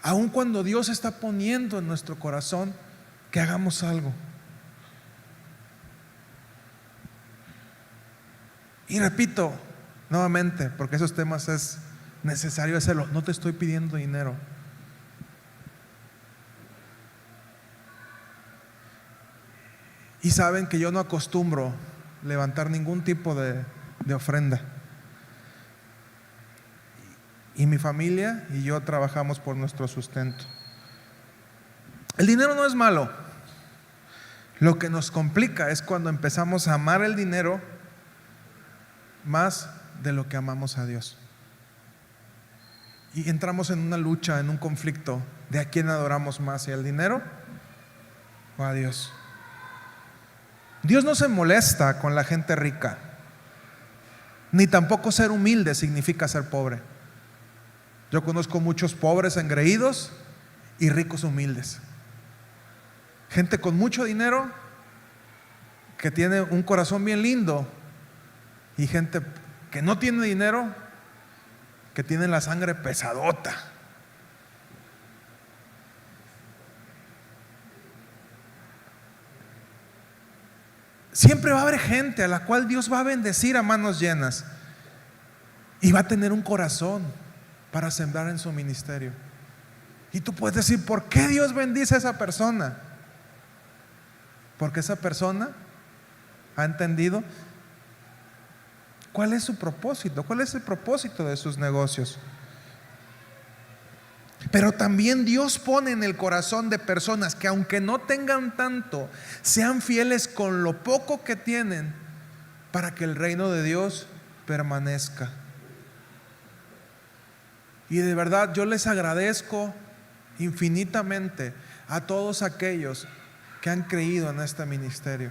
Aun cuando Dios está poniendo en nuestro corazón que hagamos algo. Y repito nuevamente, porque esos temas es necesario hacerlo. No te estoy pidiendo dinero. Y saben que yo no acostumbro levantar ningún tipo de ofrenda. Y mi familia y yo trabajamos por nuestro sustento. El dinero no es malo. Lo que nos complica es cuando empezamos a amar el dinero más de lo que amamos a Dios. Y entramos en una lucha, en un conflicto de a quién adoramos más, si al dinero o a Dios. Dios no se molesta con la gente rica, ni tampoco ser humilde significa ser pobre. Yo conozco muchos pobres engreídos y ricos humildes. Gente con mucho dinero que tiene un corazón bien lindo, y gente que no tiene dinero que tiene la sangre pesadota. Siempre va a haber gente a la cual Dios va a bendecir a manos llenas y va a tener un corazón para sembrar en su ministerio. Y tú puedes decir, ¿por qué Dios bendice a esa persona? Porque esa persona ha entendido cuál es su propósito, cuál es el propósito de sus negocios. Pero también Dios pone en el corazón de personas que, aunque no tengan tanto, sean fieles con lo poco que tienen para que el reino de Dios permanezca. Y de verdad yo les agradezco infinitamente a todos aquellos que han creído en este ministerio.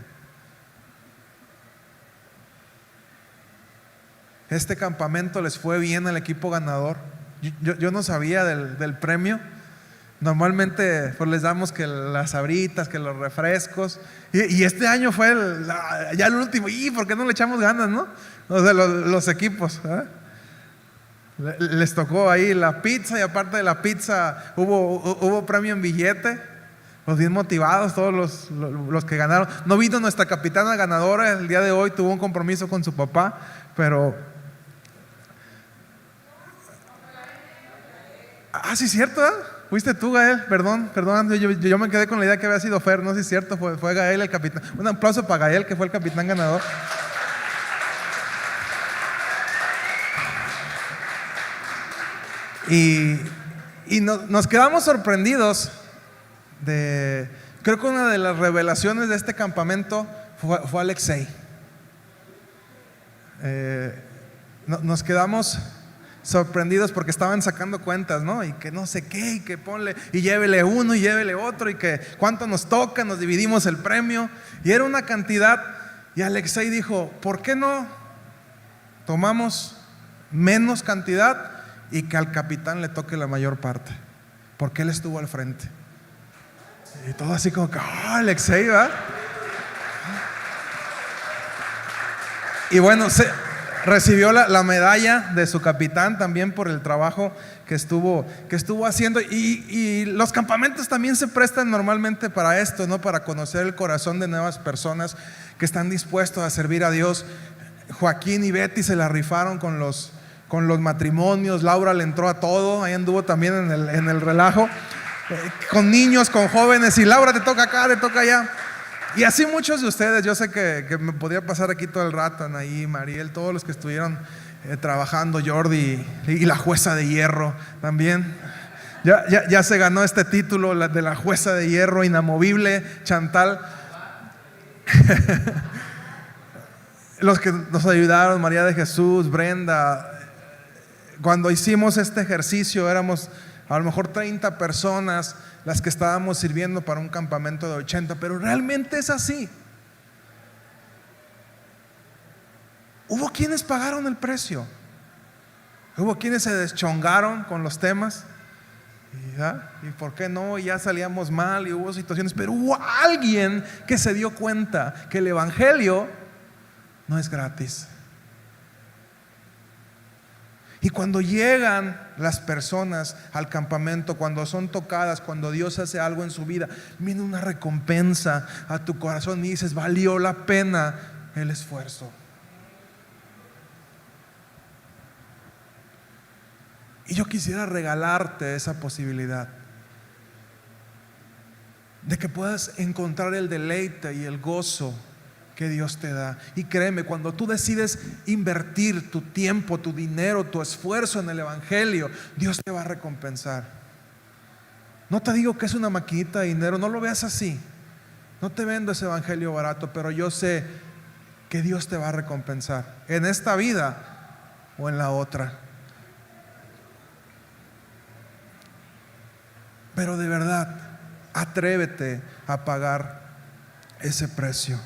Este campamento les fue bien al equipo ganador. Yo no sabía del premio. Normalmente pues les damos que las sabritas, que los refrescos, y este año fue ya el último. ¿Y por qué no le echamos ganas, no? O sea, los equipos, ¿eh? Les tocó ahí la pizza, y aparte de la pizza hubo premio en billete. Los bien motivados, todos los que ganaron. No vino nuestra capitana ganadora el día de hoy, tuvo un compromiso con su papá, pero sí, cierto, ¿eh? Fuiste tú, Gael, perdón, yo me quedé con la idea que había sido Fer, no sé si es cierto, fue Gael el capitán. Un aplauso para Gael, que fue el capitán ganador. Y nos quedamos sorprendidos creo que una de las revelaciones de este campamento fue Alexei. Nos quedamos sorprendidos porque estaban sacando cuentas, ¿no? Y que no sé qué, y que ponle, y llévele uno y llévele otro, y que cuánto nos toca, nos dividimos el premio, y era una cantidad. Y Alexei dijo, ¿por qué no tomamos menos cantidad y que al capitán le toque la mayor parte? Porque él estuvo al frente. Y todo así como que, Alexei, ¿va? Y bueno, recibió la medalla de su capitán también por el trabajo que estuvo haciendo. Y los campamentos también se prestan normalmente para esto, ¿no? Para conocer el corazón de nuevas personas que están dispuestos a servir a Dios. Joaquín y Betty se la rifaron con los matrimonios. Laura le entró a todo, ahí anduvo también en el relajo, con niños, con jóvenes. Y Laura, te toca acá, te toca allá. Y así muchos de ustedes. Yo sé que me podría pasar aquí todo el rato, Anaí, Mariel, todos los que estuvieron trabajando, Jordi y la jueza de hierro también. Ya se ganó este título de la jueza de hierro, inamovible, Chantal. Los que nos ayudaron, María de Jesús, Brenda. Cuando hicimos este ejercicio éramos a lo mejor 30 personas las que estábamos sirviendo para un campamento de 80, pero realmente es así. Hubo quienes pagaron el precio, hubo quienes se deschongaron con los temas, y por qué no, y ya salíamos mal, y hubo situaciones, pero hubo alguien que se dio cuenta que el evangelio no es gratis. Y cuando llegan las personas al campamento, cuando son tocadas, cuando Dios hace algo en su vida, viene una recompensa a tu corazón y dices: valió la pena el esfuerzo. Y yo quisiera regalarte esa posibilidad de que puedas encontrar el deleite y el gozo que Dios te da. Y créeme, cuando tú decides invertir tu tiempo, tu dinero, tu esfuerzo en el evangelio, Dios te va a recompensar. No te digo que es una maquinita de dinero, no lo veas así. No te vendo ese evangelio barato, pero yo sé que Dios te va a recompensar en esta vida o en la otra. Pero de verdad, atrévete a pagar ese precio.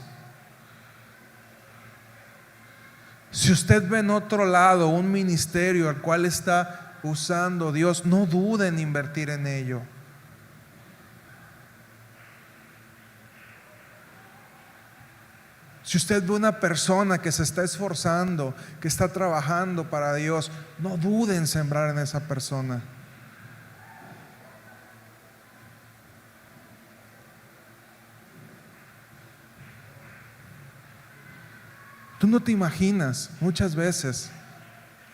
Si usted ve en otro lado un ministerio al cual está usando Dios, no dude en invertir en ello. Si usted ve una persona que se está esforzando, que está trabajando para Dios, no dude en sembrar en esa persona. Tú no te imaginas muchas veces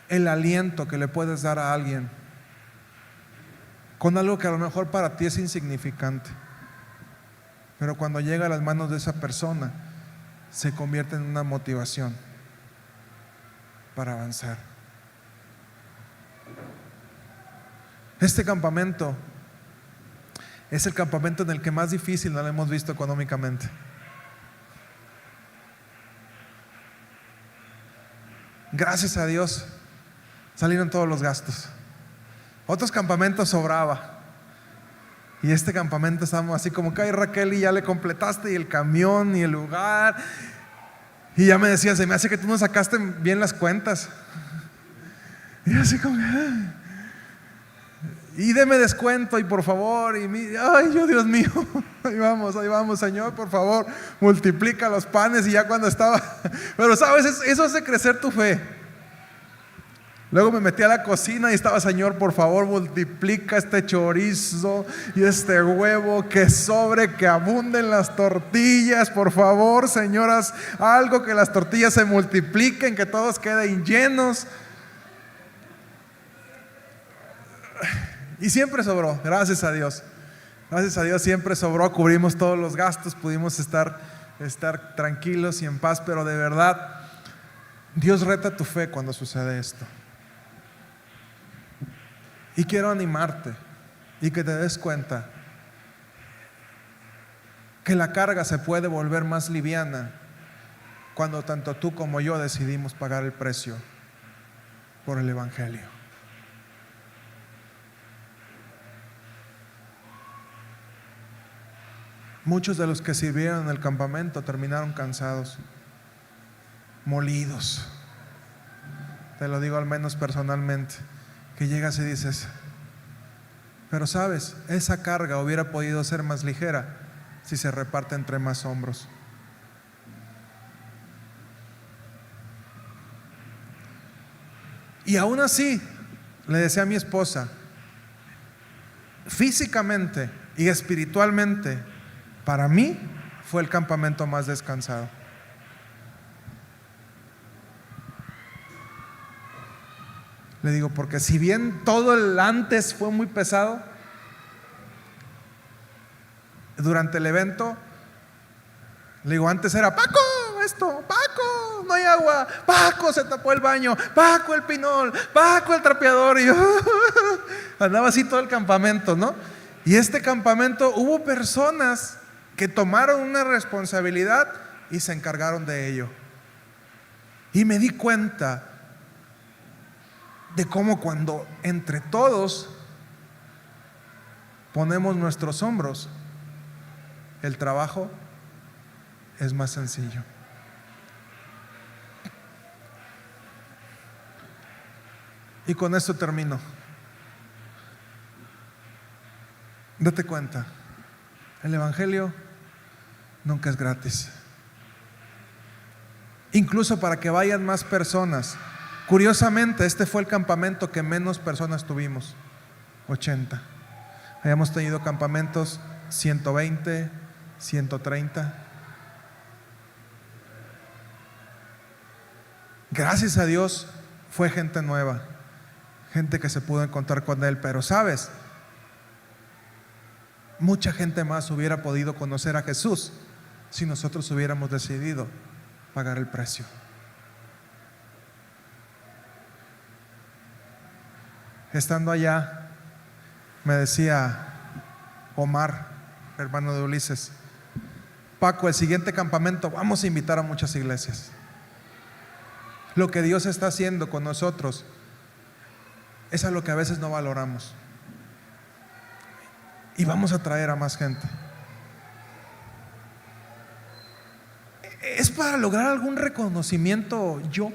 el aliento que le puedes dar a alguien con algo que a lo mejor para ti es insignificante, pero cuando llega a las manos de esa persona se convierte en una motivación para avanzar. Este campamento es el campamento en el que más difícil nos lo hemos visto económicamente. Gracias a Dios salieron todos los gastos. Otros campamentos sobraba, y este campamento estábamos así como que: ay, Raquel, y ya le completaste, y el camión, y el lugar. Y ya me decía: se me hace que tú no sacaste bien las cuentas. Y así como: y deme descuento, y por favor. Ay, yo, Dios mío, ahí vamos, Señor, por favor, multiplica los panes. Y ya cuando estaba, pero sabes, eso hace crecer tu fe. Luego me metí a la cocina y estaba: Señor, por favor, multiplica este chorizo y este huevo, que sobre, que abunden las tortillas. Por favor, Señor, haz algo, que las tortillas se multipliquen, que todos queden llenos. Y siempre sobró, gracias a Dios. Gracias a Dios siempre sobró, cubrimos todos los gastos, pudimos estar tranquilos y en paz. Pero de verdad, Dios reta tu fe cuando sucede esto. Y quiero animarte y que te des cuenta que la carga se puede volver más liviana cuando tanto tú como yo decidimos pagar el precio por el evangelio. Muchos de los que sirvieron en el campamento terminaron cansados, molidos. Te lo digo al menos personalmente, que llegas y dices: pero sabes, esa carga hubiera podido ser más ligera si se reparte entre más hombros. Y aún así, le decía a mi esposa, físicamente y espiritualmente, para mí fue el campamento más descansado. Le digo, porque si bien todo el antes fue muy pesado, durante el evento, le digo, antes era Paco, esto, Paco, no hay agua, Paco se tapó el baño, Paco el pinol, Paco el trapeador, y yo andaba así todo el campamento, ¿no? Y este campamento hubo personas que tomaron una responsabilidad y se encargaron de ello. Y me di cuenta de cómo cuando entre todos ponemos nuestros hombros, el trabajo es más sencillo. Y con esto termino. Date cuenta, el evangelio nunca es gratis. Incluso para que vayan más personas. Curiosamente, este fue el campamento que menos personas tuvimos, 80. Habíamos tenido campamentos 120, 130. Gracias a Dios fue gente nueva, gente que se pudo encontrar con Él. Pero sabes, mucha gente más hubiera podido conocer a Jesús si nosotros hubiéramos decidido pagar el precio. Estando allá, me decía Omar, hermano de Ulises, Paco, el siguiente campamento vamos a invitar a muchas iglesias. Lo que Dios está haciendo con nosotros es a lo que a veces no valoramos. Y vamos a traer a más gente. ¿Es para lograr algún reconocimiento yo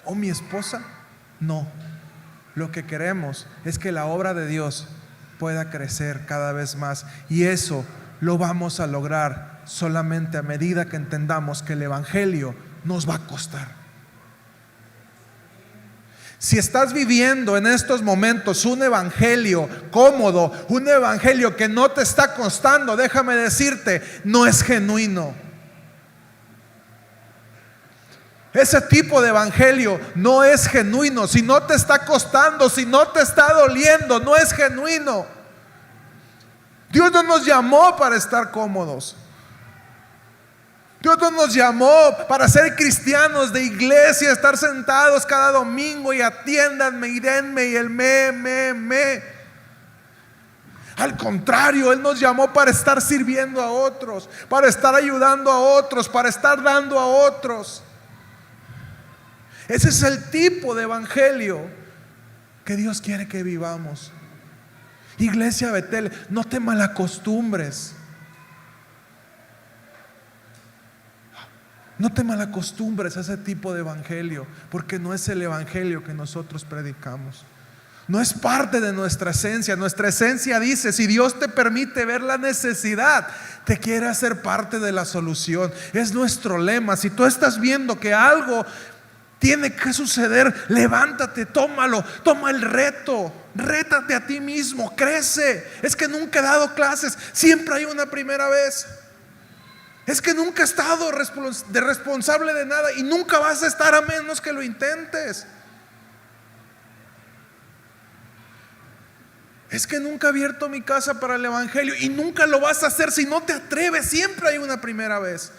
o mi esposa? No. Lo que queremos es que la obra de Dios pueda crecer cada vez más. Y eso lo vamos a lograr solamente a medida que entendamos que el evangelio nos va a costar. Si estás viviendo en estos momentos un evangelio cómodo, un evangelio que no te está costando, déjame decirte, no es genuino. Ese tipo de evangelio no es genuino. Si no te está costando, si no te está doliendo, no es genuino. Dios no nos llamó para estar cómodos. Dios no nos llamó para ser cristianos de iglesia, estar sentados cada domingo y atiéndanme y denme y el me. Al contrario, Él nos llamó para estar sirviendo a otros, para estar ayudando a otros, para estar dando a otros. Ese es el tipo de evangelio que Dios quiere que vivamos. Iglesia Betel, no te malacostumbres. No te malacostumbres a ese tipo de evangelio, porque no es el evangelio que nosotros predicamos. No es parte de nuestra esencia. Nuestra esencia dice, si Dios te permite ver la necesidad, te quiere hacer parte de la solución. Es nuestro lema. Si tú estás viendo que algo tiene que suceder, levántate, tómalo, toma el reto, rétate a ti mismo, crece. Es que nunca he dado clases, siempre hay una primera vez. Es que nunca he estado de responsable de nada y nunca vas a estar a menos que lo intentes. Es que nunca he abierto mi casa para el evangelio y nunca lo vas a hacer si no te atreves, siempre hay una primera vez.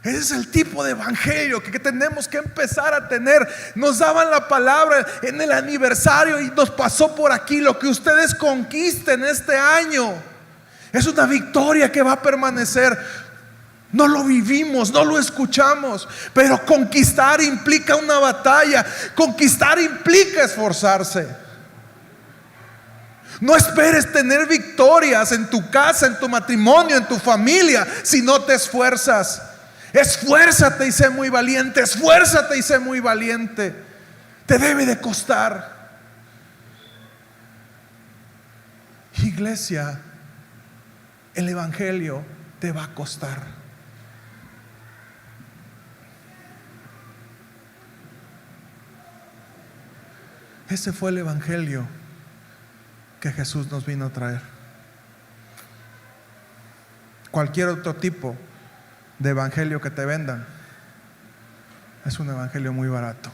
Ese es el tipo de evangelio que tenemos que empezar a tener. Nos daban la palabra en el aniversario y nos pasó por aquí. Lo que ustedes conquisten este año es una victoria que va a permanecer. No lo vivimos, no lo escuchamos, pero conquistar implica una batalla. Conquistar implica esforzarse. No esperes tener victorias en tu casa, en tu matrimonio, en tu familia, si no te esfuerzas. Esfuérzate y sé muy valiente. Esfuérzate y sé muy valiente. Te debe de costar. Iglesia, el evangelio te va a costar. Ese fue el evangelio que Jesús nos vino a traer. Cualquier otro tipo de evangelio que te vendan es un evangelio muy barato.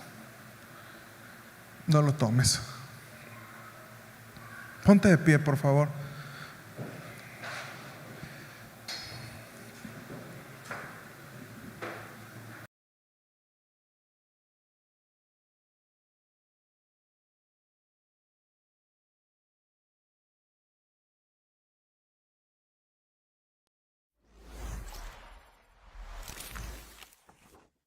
No lo tomes. Ponte de pie, por favor.